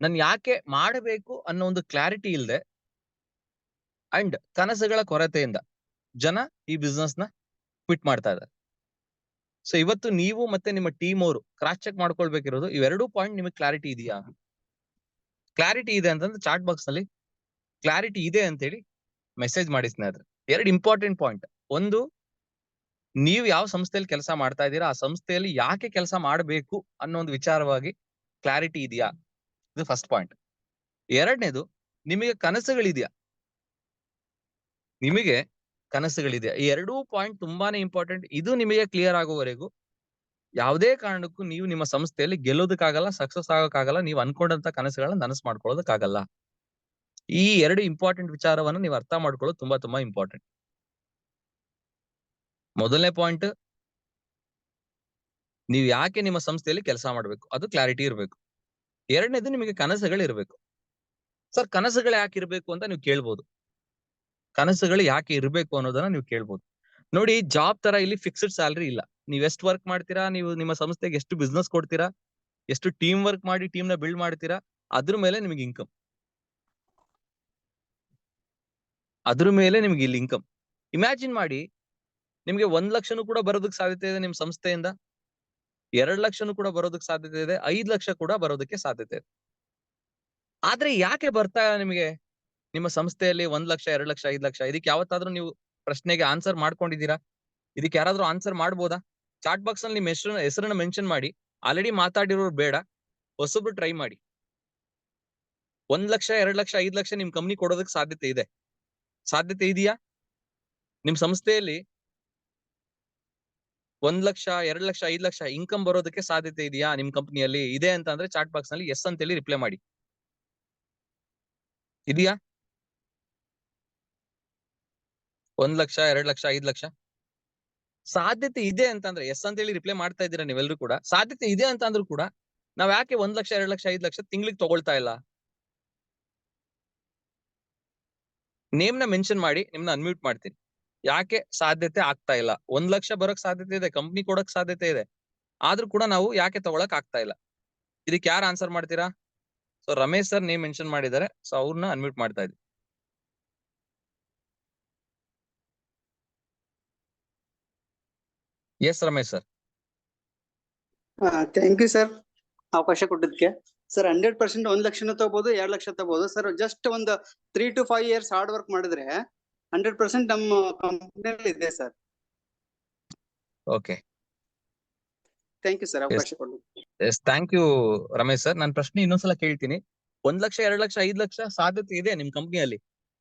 ನಾನು ಯಾಕೆ ಮಾಡಬೇಕು ಅನ್ನೋ ಒಂದು ಕ್ಲಾರಿಟಿ ಇಲ್ಲದೆ ಅಂಡ್ ಕನಸುಗಳ ಕೊರತೆಯಿಂದ ಜನ ಈ ಬಿಸ್ನೆಸ್ ನ ಕ್ವಿಟ್ ಮಾಡ್ತಾ ಇದ್ದಾರೆ. ಸೊ ಇವತ್ತು ನೀವು ಮತ್ತೆ ನಿಮ್ಮ ಟೀಮ್ ಅವರು ಕ್ರಾಸ್ ಚೆಕ್ ಮಾಡ್ಕೊಳ್ಬೇಕಿರೋದು, ಇವೆರಡೂ ಪಾಯಿಂಟ್ ನಿಮಗೆ ಕ್ಲಾರಿಟಿ ಇದೆಯಾ? ಕ್ಲಾರಿಟಿ ಇದೆ ಅಂತಂದ್ರೆ ಚಾಟ್ ಬಾಕ್ಸ್ ನಲ್ಲಿ ಕ್ಲಾರಿಟಿ ಇದೆ ಅಂತ ಹೇಳಿ ಮೆಸೇಜ್ ಮಾಡಿ ಸ್ನೇಹಿತರೆ. 2 ಇಂಪಾರ್ಟೆಂಟ್ ಪಾಯಿಂಟ್. ಒಂದು, ನೀವು ಯಾವ ಸಂಸ್ಥೆಯಲ್ಲಿ ಕೆಲಸ ಮಾಡ್ತಾ ಇದ್ದೀರಾ, ಆ ಸಂಸ್ಥೆಯಲ್ಲಿ ಯಾಕೆ ಕೆಲಸ ಮಾಡಬೇಕು ಅನ್ನೋ ಒಂದು ವಿಚಾರವಾಗಿ ಕ್ಲಾರಿಟಿ ಇದೆಯಾ? ಇದು ಫಸ್ಟ್ ಪಾಯಿಂಟ್. ಎರಡನೇದು, ನಿಮಗೆ ಕನಸುಗಳಿದೆಯಾ? ನಿಮಗೆ ಕನಸುಗಳಿದೆಯಾ? ಈ 2 ಪಾಯಿಂಟ್ ತುಂಬಾನೇ ಇಂಪಾರ್ಟೆಂಟ್. ಇದು ನಿಮಗೆ ಕ್ಲಿಯರ್ ಆಗೋವರೆಗೂ ಯಾವುದೇ ಕಾರಣಕ್ಕೂ ನೀವು ನಿಮ್ಮ ಸಂಸ್ಥೆಯಲ್ಲಿ ಗೆಲ್ಲೋದಕ್ಕಾಗಲ್ಲ, ಸಕ್ಸಸ್ ಆಗೋಕ್ಕಾಗಲ್ಲ, ನೀವು ಅನ್ಕೊಂಡಂತ ಕನಸುಗಳನ್ನ ನನಸು ಮಾಡ್ಕೊಳ್ಳೋದಕ್ಕಾಗಲ್ಲ. ಈ 2 ಇಂಪಾರ್ಟೆಂಟ್ ವಿಚಾರವನ್ನು ನೀವು ಅರ್ಥ ಮಾಡ್ಕೊಳ್ಳೋದು ತುಂಬಾ ತುಂಬಾ ಇಂಪಾರ್ಟೆಂಟ್. ಮೊದಲನೇ ಪಾಯಿಂಟ್, ನೀವು ಯಾಕೆ ನಿಮ್ಮ ಸಂಸ್ಥೆಯಲ್ಲಿ ಕೆಲಸ ಮಾಡಬೇಕು, ಅದು ಕ್ಲಾರಿಟಿ ಇರಬೇಕು. ಎರಡನೇದು, ನಿಮಗೆ ಕನಸುಗಳು ಇರಬೇಕು. ಸರ್, ಕನಸುಗಳು ಯಾಕೆ ಇರಬೇಕು ಅಂತ ನೀವು ಕೇಳ್ಬೋದು. ಕನಸುಗಳು ಯಾಕೆ ಇರಬೇಕು ಅನ್ನೋದನ್ನ ನೀವು ಕೇಳ್ಬೋದು. ನೋಡಿ, ಜಾಬ್ ತರ ಇಲ್ಲಿ ಫಿಕ್ಸ್ಡ್ ಸ್ಯಾಲರಿ ಇಲ್ಲ. ನೀವ್ ಎಷ್ಟು ವರ್ಕ್ ಮಾಡ್ತೀರಾ, ನೀವು ನಿಮ್ಮ ಸಂಸ್ಥೆಗೆ ಎಷ್ಟು ಬಿಸ್ನೆಸ್ ಕೊಡ್ತೀರಾ, ಎಷ್ಟು ಟೀಮ್ ವರ್ಕ್ ಮಾಡಿ ಟೀಮ್ ನ ಬಿಲ್ಡ್ ಮಾಡ್ತೀರಾ, ಅದ್ರ ಮೇಲೆ ನಿಮಗೆ ಇನ್ಕಮ್. ಅದ್ರ ಮೇಲೆ ನಿಮ್ಗೆ ಇಲ್ಲಿ ಇನ್ಕಮ್. ಇಮ್ಯಾಜಿನ್ ಮಾಡಿ, ನಿಮ್ಗೆ 1 ಲಕ್ಷನೂ ಕೂಡ ಬರೋದಕ್ಕೆ ಸಾಧ್ಯತೆ ಇದೆ ನಿಮ್ ಸಂಸ್ಥೆಯಿಂದ, 2 ಲಕ್ಷನೂ ಕೂಡ ಬರೋದಕ್ಕೆ ಸಾಧ್ಯತೆ ಇದೆ, 5 ಲಕ್ಷ ಕೂಡ ಬರೋದಕ್ಕೆ ಸಾಧ್ಯತೆ ಇದೆ. ಆದ್ರೆ ಯಾಕೆ ಬರ್ತಾ ಇಲ್ಲ ನಿಮಗೆ ನಿಮ್ಮ ಸಂಸ್ಥೆಯಲ್ಲಿ 1 ಲಕ್ಷ, 2 ಲಕ್ಷ, 5 ಲಕ್ಷ? ಇದಕ್ಕೆ ಯಾವತ್ತಾದ್ರೂ ನೀವು ಪ್ರಶ್ನೆಗೆ ಆನ್ಸರ್ ಮಾಡ್ಕೊಂಡಿದ್ದೀರಾ? ಇದಕ್ಕೆ ಯಾರಾದ್ರೂ ಆನ್ಸರ್ ಮಾಡ್ಬೋದಾ? ಚಾಟ್ ಬಾಕ್ಸ್ ಅಲ್ಲಿ ನಿಮ್ಮ ಹೆಸರನ್ನ ಮೆನ್ಷನ್ ಮಾಡಿ. ಆಲ್ರೆಡಿ ಮಾತಾಡಿರೋರು ಬೇಡ, ಹೊಸಬ್ರು ಟ್ರೈ ಮಾಡಿ. 1 ಲಕ್ಷ, 2 ಲಕ್ಷ, 5 ಲಕ್ಷ ನಿಮ್ ಕಂಪ್ನಿ ಕೊಡೋದಕ್ಕೆ ಸಾಧ್ಯತೆ ಇದೆ. ಸಾಧ್ಯತೆ ಇದೆಯಾ? ನಿಮ್ ಸಂಸ್ಥೆಯಲ್ಲಿ 1 ಲಕ್ಷ, 2 ಲಕ್ಷ, 5 ಲಕ್ಷ ಇನ್ಕಮ್ ಬರೋದಕ್ಕೆ ಸಾಧ್ಯತೆ ಇದೆಯಾ ನಿಮ್ ಕಂಪ್ನಿಯಲ್ಲಿ? ಇದೆ ಅಂತ ಅಂದ್ರೆ ಚಾಟ್ ಬಾಕ್ಸ್ ನಲ್ಲಿ ಎಸ್ ಅಂತ ಹೇಳಿ ರಿಪ್ಲೈ ಮಾಡಿ. ಇದೆಯಾ? 1 ಲಕ್ಷ, 2 ಲಕ್ಷ, 5 ಲಕ್ಷ ಸಾಧ್ಯತೆ ಇದೆ ಅಂತಂದ್ರೆ ಎಸ್ ಅಂತ ಹೇಳಿ ರಿಪ್ಲೈ ಮಾಡ್ತಾ ಇದ್ದೀರಾ ನೀವೆಲ್ಲರೂ ಕೂಡ. ಸಾಧ್ಯತೆ ಇದೆ ಅಂತ ಅಂದ್ರೂ ಕೂಡ ನಾವ್ ಯಾಕೆ 1 ಲಕ್ಷ, 2 ಲಕ್ಷ, 5 ಲಕ್ಷ ತಿಂಗಳಿಗೆ ತಗೊಳ್ತಾ ಇಲ್ಲ? ನೇಮ್ ನ ಮೆನ್ಷನ್ ಮಾಡಿ, ನಿಮ್ನ ಅನ್ಮ್ಯೂಟ್ ಮಾಡ್ತೀನಿ. ಯಾಕೆ ಸಾಧ್ಯತೆ ಆಗ್ತಾ ಇಲ್ಲ? 1 ಲಕ್ಷ ಬರೋಕ್ ಸಾಧ್ಯತೆ ಇದೆ, ಕಂಪ್ನಿ ಕೊಡಕ್ ಸಾಧ್ಯತೆ ಇದೆ, ಆದ್ರೂ ಕೂಡ ನಾವು ಯಾಕೆ ತಗೊಳಕ್ ಆಗ್ತಾ ಇಲ್ಲ? ಇದಕ್ಕೆ ಯಾರು ಆನ್ಸರ್ ಮಾಡ್ತೀರಾ? So Ramesh sir name mention ಮಾಡಿದ್ದಾರೆ, ಸೊ ಅವ್ರನ್ನ ಅನ್ಮ್ಯೂಟ್ ಮಾಡ್ತಾ ಇದ್ದೀನಿ. Yes Ramesh sir. Thank you sir, ಅವಕಾಶ ಕೊಟ್ಟಿದ್ದಕ್ಕೆ. ಸರ್ 100% 1 ಲಕ್ಷನೂ ತಗೋಬಹುದು, 2 ಲಕ್ಷ ತಗೋಬಹುದು ಸರ್. ಜಸ್ಟ್ ಒಂದು 3 to 5 years ಹಾರ್ಡ್ ವರ್ಕ್ ಮಾಡಿದ್ರೆ 100% ನಮ್ಮ ಕಂಪನಿಯಲ್ಲಿ ಇದೆ sir. Okay, thank you sir, ಅವಕಾಶ ಕೊಟ್ಟಿದ್ದಕ್ಕೆ. Yes, thank you Ramesh sir. ನಾನು ಪ್ರಶ್ನೆ ಇನ್ನೊಂದ್ಸಲ ಕೇಳ್ತೀನಿ. 1 ಲಕ್ಷ, 2 ಲಕ್ಷ, 5 ಲಕ್ಷ ಸಾಧ್ಯತೆ ಇದೆ ನಿಮ್ ಕಂಪ್ನಿಯಲ್ಲಿ,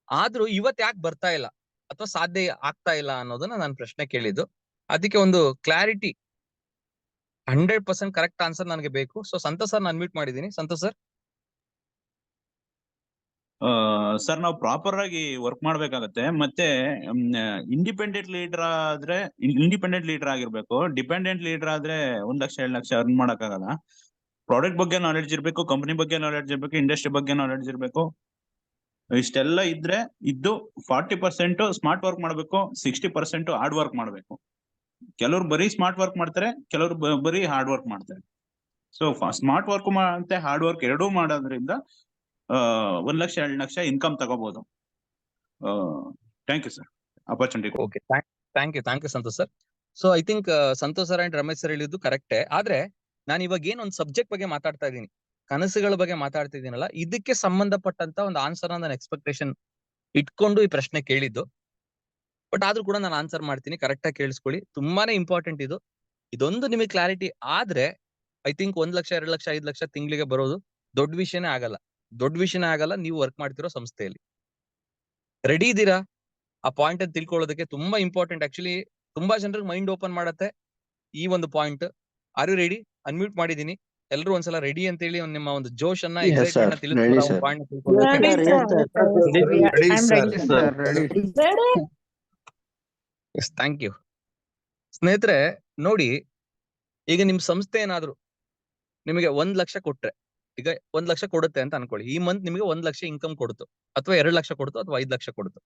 ಆದ್ರೂ ಇವತ್ ಯಾಕೆ ಬರ್ತಾ ಇಲ್ಲ ಅಥವಾ ಸಾಧ್ಯ ಆಗ್ತಾ ಇಲ್ಲ ಅನ್ನೋದನ್ನ ನಾನು ಪ್ರಶ್ನೆ ಕೇಳಿದ್ದು. ಅದಕ್ಕೆ ಒಂದು ಕ್ಲಾರಿಟಿ, 100% ಕರೆಕ್ಟ್ ಆನ್ಸರ್ ನನಗೆ ಬೇಕು. ಸೊ ಸಂತೋಷ್ ಸರ್ ನಾನು ಅನ್ಮ್ಯೂಟ್ ಮಾಡಿದ್ದೀನಿ. ಸಂತೋಷ್ ಸರ್. ಸರ್, ನಾವು ಪ್ರಾಪರ್ ಆಗಿ ವರ್ಕ್ ಮಾಡ್ಬೇಕಾಗತ್ತೆ. ಮತ್ತೆ ಇಂಡಿಪೆಂಡೆಂಟ್ ಲೀಡರ್ ಆಗಿರ್ಬೇಕು. ಡಿಪೆಂಡೆಂಟ್ ಲೀಡರ್ ಆದ್ರೆ 1 ಲಕ್ಷ 2 ಲಕ್ಷ ಅರ್ನ್ ಮಾಡಕ್ಕಾಗಲ್ಲ. ಪ್ರಾಡಕ್ಟ್ ಬಗ್ಗೆ ನಾಲೆಡ್ಜ್ ಇರ್ಬೇಕು, ಕಂಪನಿ ಬಗ್ಗೆ ನಾಲೆಡ್ಜ್ ಇರ್ಬೇಕು, ಇಂಡಸ್ಟ್ರಿ ಬಗ್ಗೆ ನಾಲೆಡ್ಜ್ ಇರ್ಬೇಕು. ಇಷ್ಟೆಲ್ಲ ಇದ್ದು 40% ಸ್ಮಾರ್ಟ್ ವರ್ಕ್ ಮಾಡ್ಬೇಕು, 60% ಹಾರ್ಡ್ ವರ್ಕ್ ಮಾಡ್ಬೇಕು. ಕೆಲವ್ರು ಬರೀ ಸ್ಮಾರ್ಟ್ ವರ್ಕ್ ಮಾಡ್ತಾರೆ, ಕೆಲವ್ರು ಬರೀ ಹಾರ್ಡ್ ವರ್ಕ್ ಮಾಡ್ತಾರೆ. ಸೊ ಸ್ಮಾರ್ಟ್ ವರ್ಕ್ ಮತ್ತೆ ಹಾರ್ಡ್ ವರ್ಕ್ ಎರಡೂ ಮಾಡೋದ್ರಿಂದ 1 ಲಕ್ಷ 2 ಲಕ್ಷ ಇನ್ಕಮ್ ತಗೋಬಹುದು. Thank you sir opportunity. Okay, thank you Santosh sir. So I think Santosh sir and Ramesh sir ಹೇಳಿದ್ದು ಕರೆಕ್ಟೇ. ಆದ್ರೆ ನಾನು ಇವಾಗ ಒಂದು ಸಬ್ಜೆಕ್ಟ್ ಬಗ್ಗೆ ಮಾತಾಡ್ತಾ ಇದ್ದೀನಿ, ಕನಸುಗಳ ಬಗ್ಗೆ ಮಾತಾಡ್ತಾ ಇದೀನಲ್ಲ, ಇದಕ್ಕೆ ಸಂಬಂಧಪಟ್ಟಂತ ಒಂದು ಆನ್ಸರ್ ನಾನು ಎಕ್ಸ್ಪೆಕ್ಟೇಷನ್ ಇಟ್ಕೊಂಡು ಈ ಪ್ರಶ್ನೆ ಕೇಳಿದ್ದು. ಬಟ್ ಆದ್ರೂ ಕೂಡ ನಾನು ಆನ್ಸರ್ ಮಾಡ್ತೀನಿ, ಕರೆಕ್ಟ್ ಆಗಿ ಕೇಳಿಸ್ಕೊಳ್ಳಿ. ತುಂಬಾನೇ ಇಂಪಾರ್ಟೆಂಟ್ ಇದು. ಇದೊಂದು ನಿಮಗೆ ಕ್ಲಾರಿಟಿ ಆದ್ರೆ ಐ ಥಿಂಕ್ 1 ಲಕ್ಷ 2 ಲಕ್ಷ 5 ಲಕ್ಷ ತಿಂಗಳಿಗೆ ಬರೋದು ದೊಡ್ಡ ವಿಷಯನೇ ಆಗಲ್ಲ. ನೀವು ವರ್ಕ್ ಮಾಡ್ತಿರೋ ಸಂಸ್ಥೆಯಲ್ಲಿ ರೆಡಿ ಇದ್ದೀರಾ? ಆ ಪಾಯಿಂಟ್ ಅನ್ನು ತಿಳ್ಕೊಳ್ಳೋದಕ್ಕೆ ತುಂಬಾ ಇಂಪಾರ್ಟೆಂಟ್. ಆಕ್ಚುಲಿ ತುಂಬಾ ಜನರಿಗೆ ಮೈಂಡ್ ಓಪನ್ ಮಾಡತ್ತೆ ಈ ಒಂದು point. Are you ready? Unmute ಮಾಡಿದೀನಿ. ಎಲ್ಲರೂ ಒಂದ್ಸಲ ರೆಡಿ ಅಂತ ಹೇಳಿ ನಿಮ್ಮ ಒಂದು ಜೋಶ್ ಅನ್ನ ಎಕ್ಸೈಟ್ಮೆಂಟ್ ತಿಳಿಸ್ಕೊಡೋ ಪಾಯಿಂಟ್ ಥ್ಯಾಂಕ್ ಯು. ಸ್ನೇಹಿತರೆ ನೋಡಿ, ಈಗ ನಿಮ್ ಸಂಸ್ಥೆ ಏನಾದ್ರು ನಿಮಗೆ 1 ಲಕ್ಷ ಕೊಟ್ರೆ, ಈಗ 1 ಲಕ್ಷ ಕೊಡುತ್ತೆ ಅಂತ ಅನ್ಕೊಳ್ಳಿ. ಈ ಮಂತ್ ನಿಮಗೆ 1 ಲಕ್ಷ ಇನ್ಕಮ್ ಕೊಡ್ತು, ಅಥವಾ 2 ಲಕ್ಷ ಕೊಡ್ತು, ಅಥವಾ 5 ಲಕ್ಷ ಕೊಡ್ತು.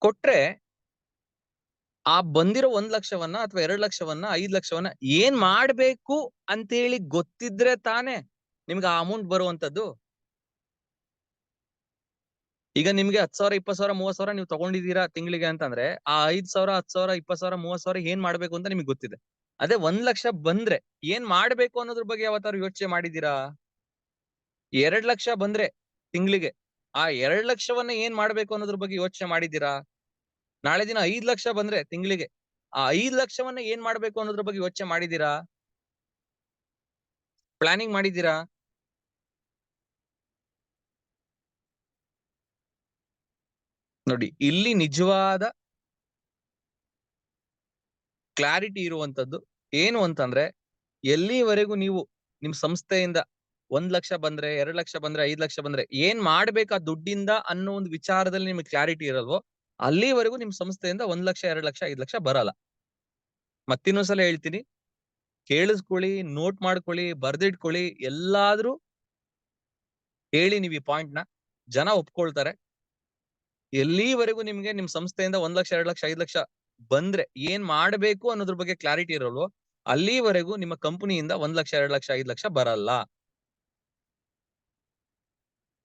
ಕೊಟ್ರೆ ಆ ಬಂದಿರೋ 1 ಲಕ್ಷವನ್ನ ಅಥವಾ 2 ಲಕ್ಷವನ್ನ 5 ಲಕ್ಷವನ್ನ ಏನ್ ಮಾಡ್ಬೇಕು ಅಂತೇಳಿ ಗೊತ್ತಿದ್ರೆ ತಾನೇ ನಿಮ್ಗೆ ಆ ಅಮೌಂಟ್ ಬರುವಂತದ್ದು. ಈಗ ನಿಮ್ಗೆ 10,000 20,000 30,000 ನೀವು ತಗೊಂಡಿದ್ದೀರಾ ತಿಂಗಳಿಗೆ ಅಂತಂದ್ರೆ, ಆ 5,000 10,000 20,000 30,000 ಏನ್ ಮಾಡ್ಬೇಕು ಅಂತ ನಿಮ್ಗೆ ಗೊತ್ತಿದೆ. ಅದೇ 1 ಲಕ್ಷ ಬಂದ್ರೆ ಏನ್ ಮಾಡ್ಬೇಕು ಅನ್ನೋದ್ರ ಬಗ್ಗೆ ಯಾವತ್ತಾರು ಯೋಚನೆ ಮಾಡಿದೀರಾ? 2 ಲಕ್ಷ ಬಂದ್ರೆ ತಿಂಗಳಿಗೆ ಆ 2 ಲಕ್ಷವನ್ನ ಏನ್ ಮಾಡ್ಬೇಕು ಅನ್ನೋದ್ರ ಬಗ್ಗೆ ಯೋಚನೆ ಮಾಡಿದೀರಾ? ನಾಳೆ ದಿನ 5 ಲಕ್ಷ ಬಂದ್ರೆ ತಿಂಗಳಿಗೆ ಆ 5 ಲಕ್ಷವನ್ನ ಏನ್ ಮಾಡ್ಬೇಕು ಅನ್ನೋದ್ರ ಬಗ್ಗೆ ಯೋಚನೆ ಮಾಡಿದೀರಾ? ಪ್ಲಾನಿಂಗ್ ಮಾಡಿದೀರಾ? ನೋಡಿ, ಇಲ್ಲಿ ನಿಜವಾದ ಕ್ಲಾರಿಟಿ ಇರುವಂತದ್ದು ಏನು ಅಂತಂದ್ರೆ, ಎಲ್ಲಿವರೆಗೂ ನೀವು ನಿಮ್ ಸಂಸ್ಥೆಯಿಂದ 1 ಲಕ್ಷ ಬಂದ್ರೆ 2 ಲಕ್ಷ ಬಂದ್ರೆ 5 ಲಕ್ಷ ಬಂದ್ರೆ ಏನ್ ಮಾಡ್ಬೇಕು ಆ ದುಡ್ಡಿಂದ ಅನ್ನೋ ಒಂದು ವಿಚಾರದಲ್ಲಿ ನಿಮ್ಗೆ ಕ್ಲಾರಿಟಿ ಇರಲ್ವೋ, ಅಲ್ಲಿವರೆಗೂ ನಿಮ್ ಸಂಸ್ಥೆಯಿಂದ 1 ಲಕ್ಷ 2 ಲಕ್ಷ 5 ಲಕ್ಷ ಬರಲ್ಲ. ಮತ್ತಿನ್ನೊಂದ್ಸಲ ಹೇಳ್ತೀನಿ, ಕೇಳಿಸ್ಕೊಳ್ಳಿ, ನೋಟ್ ಮಾಡ್ಕೊಳ್ಳಿ, ಬರ್ದಿಟ್ಕೊಳ್ಳಿ, ಎಲ್ಲಾದ್ರೂ ಹೇಳಿ ನೀವು ಈ ಪಾಯಿಂಟ್ ನ. ಜನ ಒಪ್ಕೊಳ್ತಾರೆ. ಎಲ್ಲಿವರೆಗೂ ನಿಮ್ಗೆ ನಿಮ್ ಸಂಸ್ಥೆಯಿಂದ 1 ಲಕ್ಷ 2 ಲಕ್ಷ 5 ಲಕ್ಷ ಬಂದ್ರೆ ಏನ್ ಮಾಡ್ಬೇಕು ಅನ್ನೋದ್ರ ಬಗ್ಗೆ ಕ್ಲಾರಿಟಿ ಇರಲ್ವೋ, ಅಲ್ಲಿವರೆಗೂ ನಿಮ್ಮ ಕಂಪನಿಯಿಂದ 1 ಲಕ್ಷ 2 ಲಕ್ಷ 5 ಲಕ್ಷ ಬರಲ್ಲ.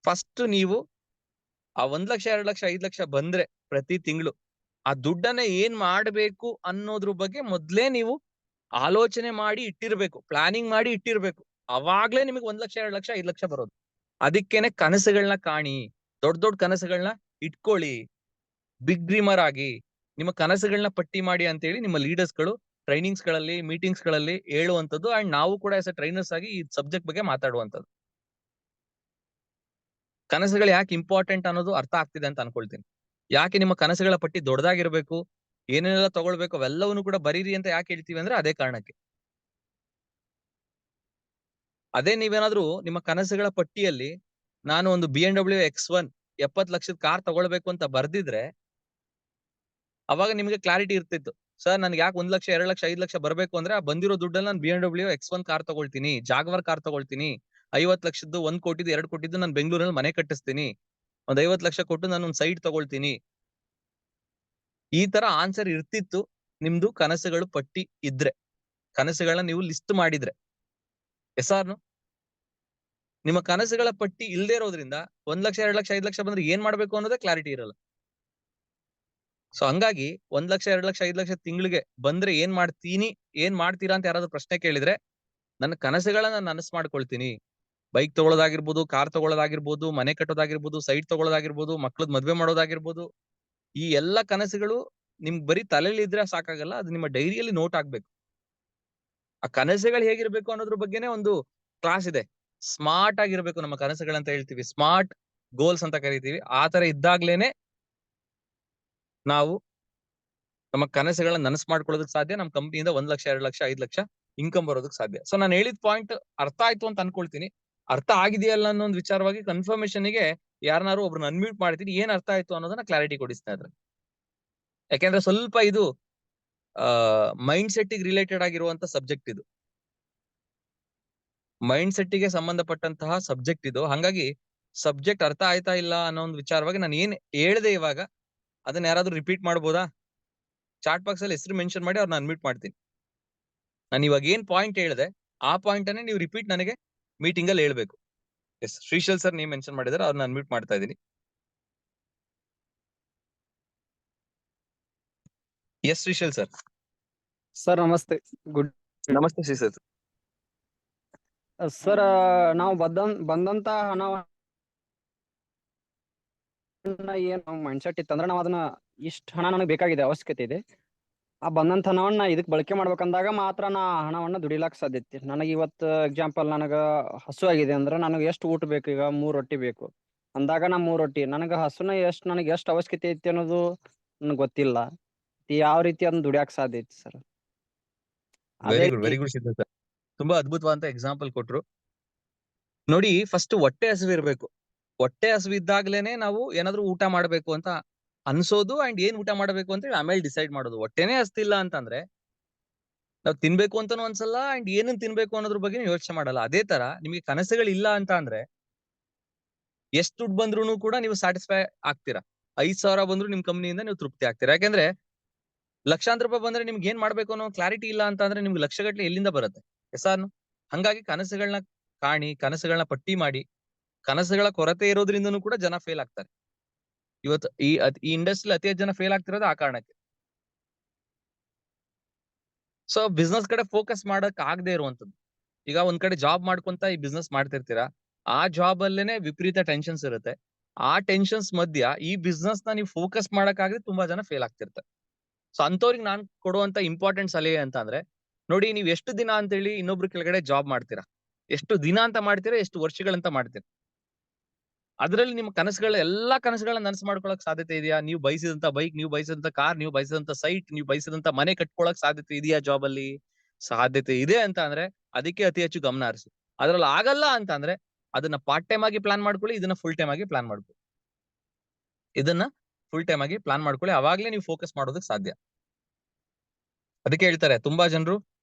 ಫಸ್ಟ್ ನೀವು ಆ 1 ಲಕ್ಷ 2 ಲಕ್ಷ 5 ಲಕ್ಷ ಬಂದ್ರೆ ಪ್ರತಿ ತಿಂಗಳು ಆ ದುಡ್ಡನ್ನ ಏನ್ ಮಾಡ್ಬೇಕು ಅನ್ನೋದ್ರ ಬಗ್ಗೆ ಮೊದ್ಲೇ ನೀವು ಆಲೋಚನೆ ಮಾಡಿ ಇಟ್ಟಿರ್ಬೇಕು, ಪ್ಲಾನಿಂಗ್ ಮಾಡಿ ಇಟ್ಟಿರ್ಬೇಕು. ಅವಾಗ್ಲೇ ನಿಮಗೆ 1 ಲಕ್ಷ 2 ಲಕ್ಷ 5 ಲಕ್ಷ ಬರೋದು. ಅದಕ್ಕೇನೆ ಕನಸುಗಳನ್ನ ಕಾಣಿ, ದೊಡ್ಡ ದೊಡ್ಡ ಕನಸುಗಳನ್ನ ಇಟ್ಕೊಳ್ಳಿ, ಬಿಗ್ ಡ್ರೀಮರ್ ಆಗಿ ನಿಮ್ಮ ಕನಸುಗಳನ್ನ ಪಟ್ಟಿ ಮಾಡಿ ಅಂತ ಹೇಳಿ ನಿಮ್ಮ ಲೀಡರ್ಸ್ ಗಳು ಟ್ರೈನಿಂಗ್ಸ್ ಗಳಲ್ಲಿ ಮೀಟಿಂಗ್ಸ್ ಗಳಲ್ಲಿ ಹೇಳುವಂತದ್ದು. ಅಂಡ್ ನಾವು ಕೂಡ ಆಸ್ ಎ ಟ್ರೈನರ್ಸ್ ಆಗಿ ಈ ಸಬ್ಜೆಕ್ಟ್ ಬಗ್ಗೆ ಮಾತಾಡುವಂತದ್ದು. ಕನಸುಗಳು ಯಾಕೆ ಇಂಪಾರ್ಟೆಂಟ್ ಅನ್ನೋದು ಅರ್ಥ ಆಗ್ತಿದೆ ಅಂತ ಅನ್ಕೊಳ್ತೀನಿ. ಯಾಕೆ ನಿಮ್ಮ ಕನಸುಗಳ ಪಟ್ಟಿ ದೊಡ್ಡದಾಗಿರ್ಬೇಕು, ಏನೇನೆಲ್ಲ ತಗೊಳ್ಬೇಕು ಅವೆಲ್ಲವನ್ನು ಕೂಡ ಬರೀರಿ ಅಂತ ಯಾಕೆ ಹೇಳ್ತೀವಿ ಅಂದ್ರೆ ಅದೇ ಕಾರಣಕ್ಕೆ. ಅದೇ ನೀವೇನಾದ್ರೂ ನಿಮ್ಮ ಕನಸುಗಳ ಪಟ್ಟಿಯಲ್ಲಿ ನಾನು ಒಂದು BMW X1 70 ಲಕ್ಷದ ಕಾರ್ ತಗೊಳ್ಬೇಕು ಅಂತ ಬರ್ದಿದ್ರೆ ಅವಾಗ ನಿಮ್ಗೆ ಕ್ಲಾರಿಟಿ ಇರ್ತಿತ್ತು. ಸರ್ ನನ್ಗೆ ಯಾಕೆ 1 ಲಕ್ಷ 2 ಲಕ್ಷ 5 ಲಕ್ಷ ಬರ್ಬೇಕು ಅಂದ್ರೆ ಆ ಬಂದಿರೋ ದುಡ್ಡಲ್ಲಿ ನಾನು BMW X1 ಕಾರ್ ತಗೊಳ್ತೀನಿ, ಜಾಗ್ವಾರ್ ಕಾರ್ ತಗೊಳ್ತೀನಿ, 50 ಲಕ್ಷದ್ದು 1 ಕೋಟಿದ್ದು 2 ಕೋಟಿದ್ದು ನಾನು ಬೆಂಗಳೂರಲ್ಲಿ ಮನೆ ಕಟ್ಟಿಸ್ತೀನಿ, ಒಂದ್ 50 ಲಕ್ಷ ಕೊಟ್ಟು ನಾನು ಒಂದು ಸೈಟ್ ತಗೊಳ್ತೀನಿ. ಈ ತರ ಆನ್ಸರ್ ಇರ್ತಿತ್ತು ನಿಮ್ದು ಕನಸುಗಳು ಪಟ್ಟಿ ಇದ್ರೆ, ಕನಸುಗಳನ್ನ ನೀವು ಲಿಸ್ಟ್ ಮಾಡಿದ್ರೆ. ಎಸಾರ್ನು ನಿಮ್ಮ ಕನಸುಗಳ ಪಟ್ಟಿ ಇಲ್ದೇ ಇರೋದ್ರಿಂದ 1 ಲಕ್ಷ 2 ಲಕ್ಷ 5 ಲಕ್ಷ ಬಂದ್ರೆ ಏನ್ ಮಾಡ್ಬೇಕು ಅನ್ನೋದೇ ಕ್ಲಾರಿಟಿ ಇರಲ್ಲ. ಸೊ ಹಂಗಾಗಿ 1 ಲಕ್ಷ 2 ಲಕ್ಷ 5 ಲಕ್ಷ ತಿಂಗಳಿಗೆ ಬಂದ್ರೆ ಏನ್ ಮಾಡ್ತೀರಾ ಅಂತ ಯಾರಾದ್ರೂ ಪ್ರಶ್ನೆ ಕೇಳಿದ್ರೆ, ನನ್ನ ಕನಸುಗಳನ್ನ ನಾನು ನನಸು ಮಾಡ್ಕೊಳ್ತೀನಿ. ಬೈಕ್ ತಗೊಳ್ಳೋದಾಗಿರ್ಬೋದು, ಕಾರ್ ತಗೊಳ್ಳೋದಾಗಿರ್ಬೋದು, ಮನೆ ಕಟ್ಟೋದಾಗಿರ್ಬೋದು, ಸೈಟ್ ತಗೊಳ್ಳೋದಾಗಿರ್ಬೋದು, ಮಕ್ಳದ್ ಮದ್ವೆ ಮಾಡೋದಾಗಿರ್ಬೋದು, ಈ ಎಲ್ಲ ಕನಸುಗಳು ನಿಮ್ಗೆ ಬರೀ ತಲೆಯಲ್ಲಿ ಇದ್ರೆ ಸಾಕಾಗಲ್ಲ, ಅದು ನಿಮ್ಮ ಡೈರಿಯಲ್ಲಿ ನೋಟ್ ಆಗ್ಬೇಕು. ಆ ಕನಸುಗಳು ಹೇಗಿರ್ಬೇಕು ಅನ್ನೋದ್ರ ಬಗ್ಗೆನೇ ಒಂದು ಕ್ಲಾಸ್ ಇದೆ. ಸ್ಮಾರ್ಟ್ ಆಗಿರ್ಬೇಕು ನಮ್ಮ ಕನಸುಗಳಂತ ಹೇಳ್ತೀವಿ, ಸ್ಮಾರ್ಟ್ ಗೋಲ್ಸ್ ಅಂತ ಕರಿತೀವಿ. ಆ ತರ ಇದ್ದಾಗ್ಲೇನೆ ನಾವು ನಮ್ಮ ಕನಸುಗಳನ್ನ ನನಸು ಮಾಡ್ಕೊಳ್ಳೋದಕ್ಕೆ ಸಾಧ್ಯ, ನಮ್ಮ ಕಂಪನಿಯಿಂದ 1 ಲಕ್ಷ 2 ಲಕ್ಷ 5 ಲಕ್ಷ ಇನ್ಕಮ್ ಬರೋದಕ್ಕೆ ಸಾಧ್ಯ. ಸೊ ನಾನು ಹೇಳಿದ ಪಾಯಿಂಟ್ ಅರ್ಥ ಆಯ್ತು ಅಂತ ಅನ್ಕೊಳ್ತೀನಿ. ಅರ್ಥ ಆಗಿದೆಯಲ್ಲ ಅನ್ನೋ ಒಂದು ವಿಚಾರವಾಗಿ ಕನ್ಫರ್ಮೇಶನ್ ಗೆ ಯಾರನ್ನಾರು ಒಬ್ರನ್ನ ಅನ್ಮ್ಯೂಟ್ ಮಾಡ್ತೀನಿ, ಏನ್ ಅರ್ಥ ಆಯ್ತು ಅನ್ನೋದನ್ನ ಕ್ಲಾರಿಟಿ ಕೊಡಿಸ್ತಾ ಇದ್ರೆ. ಯಾಕೆಂದ್ರೆ ಸ್ವಲ್ಪ ಇದು ಮೈಂಡ್ ಸೆಟ್ ಗೆ ರಿಲೇಟೆಡ್ ಆಗಿರುವಂತ ಸಬ್ಜೆಕ್ಟ್ ಇದು, ಮೈಂಡ್ ಸೆಟ್ ಗೆ ಸಂಬಂಧಪಟ್ಟಂತಹ ಸಬ್ಜೆಕ್ಟ್ ಇದು. ಹಾಗಾಗಿ ಸಬ್ಜೆಕ್ಟ್ ಅರ್ಥ ಆಯ್ತಾ ಇಲ್ಲ ಅನ್ನೋ ಒಂದು ವಿಚಾರವಾಗಿ ನಾನು ಏನ್ ಹೇಳ್ದೆ ಇವಾಗ ಅದನ್ನ ಯಾರಾದ್ರೂ ರಿಪೀಟ್ ಮಾಡ್ಬೋದಾ? ಚಾಟ್ ಬಾಕ್ಸ್ ಅಲ್ಲಿ ಹೆಸರು ಮೆನ್ಷನ್ ಮಾಡಿ ಅವ್ರನ್ನ ಅನ್ಮ್ಯೂಟ್ ಮಾಡ್ತೀನಿ. ನಾನು ಇವಾಗ ಏನ್ ಪಾಯಿಂಟ್ ಹೇಳಿದೆ ಆ ಪಾಯಿಂಟ್ ಅನ್ನೇ ನೀವು ರಿಪೀಟ್ ನನಗೆ ಮೀಟಿಂಗ್ ಅಲ್ಲಿ ಹೇಳ್ಬೇಕು. ಎಸ್, ಶ್ರೀಶೈಲ್ ಸರ್ ನೀವು ಮೆನ್ಷನ್ ಮಾಡಿದ್ರೆ ಅವ್ರನ್ನ ಅನ್ಮ್ಯೂಟ್ ಮಾಡ್ತಾ ಇದೀನಿ. Yes Shrishail sir. ಸರ್ ನಮಸ್ತೆ. ಗುಡ್ ನಮಸ್ತೆ ಶ್ರೀಶೈಲ್ ಸರ್. ಸರ್, ನಾವು ಬಂದಂತ ಹಣವನ್ನ ಏನ್ ಮೈಂಡ್ ಸೆಟ್ ಇತ್ತಂದ್ರೆ ನಾವು ಅದನ್ನ ಇಷ್ಟ ಹಣ ನನಗೆ ಬೇಕಾಗಿದೆ, ಅವಶ್ಯಕತೆ ಇದೆ. ಆ ಬಂದಂತ ಹಣವನ್ನ ಇದಕ್ ಬಳಕೆ ಮಾಡ್ಬೇಕಂದಾಗ ಮಾತ್ರ ನಾ ಹಣವನ್ನ ದುಡಿಲಾಕ್ ಸಾಧ್ಯತೆ. ನನಗೆ ಇವತ್ತು ಎಕ್ಸಾಂಪಲ್ ನನಗ ಹಸು ಆಗಿದೆ ಅಂದ್ರೆ ನನಗೆ ಎಷ್ಟು ಊಟ ಬೇಕು, ಈಗ 3 ರೊಟ್ಟಿ ಬೇಕು ಅಂದಾಗ ನಾ 3 ರೊಟ್ಟಿ, ನನಗೆ ಹಸುನ ನನಗೆ ಎಷ್ಟು ಅವಶ್ಯಕತೆ ಐತಿ ಅನ್ನೋದು ನನಗೆ ಗೊತ್ತಿಲ್ಲ. ಯಾವ ರೀತಿ ಅದನ್ನ ದುಡಿಯಾಕ್ ಸಾಧ್ಯ ಐತಿ ಸರ್? ಅದೇ ವೆರಿ ಗುಡ್ ಶ್ರೀಶೈಲ್ ಸರ್, ತುಂಬಾ ಅದ್ಭುತವಾದ ಎಕ್ಸಾಂಪಲ್ ಕೊಟ್ರು. ನೋಡಿ, ಫಸ್ಟ್ ಹೊಟ್ಟೆ ಹಸಿವು ಇರ್ಬೇಕು. ಹೊಟ್ಟೆ ಹಸಿವು ಇದ್ದಾಗ್ಲೇನೆ ನಾವು ಏನಾದ್ರು ಊಟ ಮಾಡ್ಬೇಕು ಅಂತ ಅನ್ಸೋದು, ಅಂಡ್ ಏನ್ ಊಟ ಮಾಡ್ಬೇಕು ಅಂತ ಹೇಳಿ ಆಮೇಲೆ ಡಿಸೈಡ್ ಮಾಡೋದು. ಹೊಟ್ಟೆನೇ ಹಸ್ತಿಲ್ಲ ಅಂತಂದ್ರೆ ನಾವ್ ತಿನ್ಬೇಕು ಅಂತಾನು ಅನ್ಸಲ್ಲ, ಅಂಡ್ ಏನನ್ ತಿನ್ಬೇಕು ಅನ್ನೋದ್ರ ಬಗ್ಗೆ ಯೋಚನೆ ಮಾಡಲ್ಲ. ಅದೇ ತರ ನಿಮಗೆ ಕನಸುಗಳಿಲ್ಲ ಅಂತ ಅಂದ್ರೆ ಎಷ್ಟು ದುಡ್ಡು ಬಂದ್ರು ಕೂಡ ನೀವು ಸ್ಯಾಟಿಸ್ಫೈ ಆಗ್ತೀರಾ. 5,000 ಬಂದ್ರು ನಿಮ್ ಕಂಪ್ನಿಯಿಂದ ನೀವು ತೃಪ್ತಿ ಆಗ್ತೀರಾ. ಯಾಕಂದ್ರೆ ಲಕ್ಷಾಂತರ ರೂಪಾಯಿ ಬಂದ್ರೆ ನಿಮ್ಗೆ ಏನ್ ಮಾಡ್ಬೇಕು ಅನ್ನೋ ಕ್ಲಾರಿಟಿ ಇಲ್ಲ ಅಂತ ಅಂದ್ರೆ ನಿಮ್ಗೆ ಲಕ್ಷಗಟ್ಟಲೆ ಎಲ್ಲಿಂದ ಬರುತ್ತೆ? ಎಸಾರ್ನು. ಹಂಗಾಗಿ ಕನಸುಗಳನ್ನ ಕಾಣಿ, ಕನಸುಗಳನ್ನ ಪಟ್ಟಿ ಮಾಡಿ. ಕನಸುಗಳ ಕೊರತೆ ಇರೋದ್ರಿಂದನೂ ಕೂಡ ಜನ ಫೇಲ್ ಆಗ್ತಾರೆ. ಇವತ್ತು ಈ ಇಂಡಸ್ಟ್ರಿ ಅತಿ ಹೆಚ್ಚು ಜನ ಫೇಲ್ ಆಗ್ತಿರೋದು ಆ ಕಾರಣಕ್ಕೆ. ಸೊ ಬಿಸ್ನೆಸ್ ಕಡೆ ಫೋಕಸ್ ಮಾಡಕ್ ಆಗದೆ ಇರುವಂತದ್ದು. ಈಗ ಒಂದ್ ಕಡೆ ಜಾಬ್ ಮಾಡ್ಕೊಂತ ಈ ಬಿಸ್ನೆಸ್ ಮಾಡ್ತಿರ್ತೀರಾ, ಆ ಜಾಬ್ ಅಲ್ಲೇನೆ ವಿಪರೀತ ಟೆನ್ಷನ್ಸ್ ಇರುತ್ತೆ. ಆ ಟೆನ್ಷನ್ಸ್ ಮಧ್ಯ ಈ ಬಿಸ್ನೆಸ್ ನ ನೀವು ಫೋಕಸ್ ಮಾಡಕ್ ಆಗದೆ ತುಂಬಾ ಜನ ಫೇಲ್ ಆಗ್ತಿರ್ತಾರೆ. ಸೊ ಅಂತವ್ರಿಗೆ ನಾನ್ ಕೊಡುವಂತ ಇಂಪಾರ್ಟೆಂಟ್ ಸಲಹೆ ಅಂತ ಅಂದ್ರೆ, ನೋಡಿ, ನೀವ್ ಎಷ್ಟು ದಿನ ಅಂತ ಹೇಳಿ ಇನ್ನೊಬ್ರು ಕೆಳಗಡೆ ಜಾಬ್ ಮಾಡ್ತೀರಾ, ಎಷ್ಟು ದಿನ ಅಂತ ಮಾಡ್ತೀರಾ, ಎಷ್ಟು ವರ್ಷಗಳಂತ ಮಾಡ್ತೀರಾ, ಅದ್ರಲ್ಲಿ ನಿಮ್ಮ ಎಲ್ಲಾ ಕನಸುಗಳನ್ನ ನನಸು ಮಾಡ್ಕೊಳಕ್ ಸಾಧ್ಯತೆ ಇದೆಯಾ? ನೀವು ಬಯಸಿದಂತ ಬೈಕ್, ನೀವು ಬಯಸಿದಂತ ಕಾರ್, ನೀವು ಬಯಸಿದಂತ ಸೈಟ್, ನೀವು ಬಯಸಿದಂತ ಮನೆ ಕಟ್ಕೊಳಕ್ ಸಾಧ್ಯತೆ ಇದೆಯಾ ಜಾಬ್ ಅಲ್ಲಿ? ಸಾಧ್ಯತೆ ಇದೆ ಅಂತ ಅಂದ್ರೆ ಅದಕ್ಕೆ ಅತಿ ಹೆಚ್ಚು ಗಮನ ಹರಿಸಿ. ಅದ್ರಲ್ಲಿ ಆಗಲ್ಲ ಅಂತ ಅಂದ್ರೆ ಅದನ್ನ ಪಾರ್ಟ್ ಟೈಮ್ ಆಗಿ ಪ್ಲಾನ್ ಮಾಡ್ಕೊಳ್ಳಿ, ಇದನ್ನ ಫುಲ್ ಟೈಮ್ ಆಗಿ ಪ್ಲಾನ್ ಮಾಡ್ಕೊಳ್ಳಿ. ಅವಾಗ್ಲೇ ನೀವು ಫೋಕಸ್ ಮಾಡೋದಕ್ಕೆ ಸಾಧ್ಯ. ಅದಕ್ಕೆ ಹೇಳ್ತಾರೆ, ತುಂಬಾ ಜನರು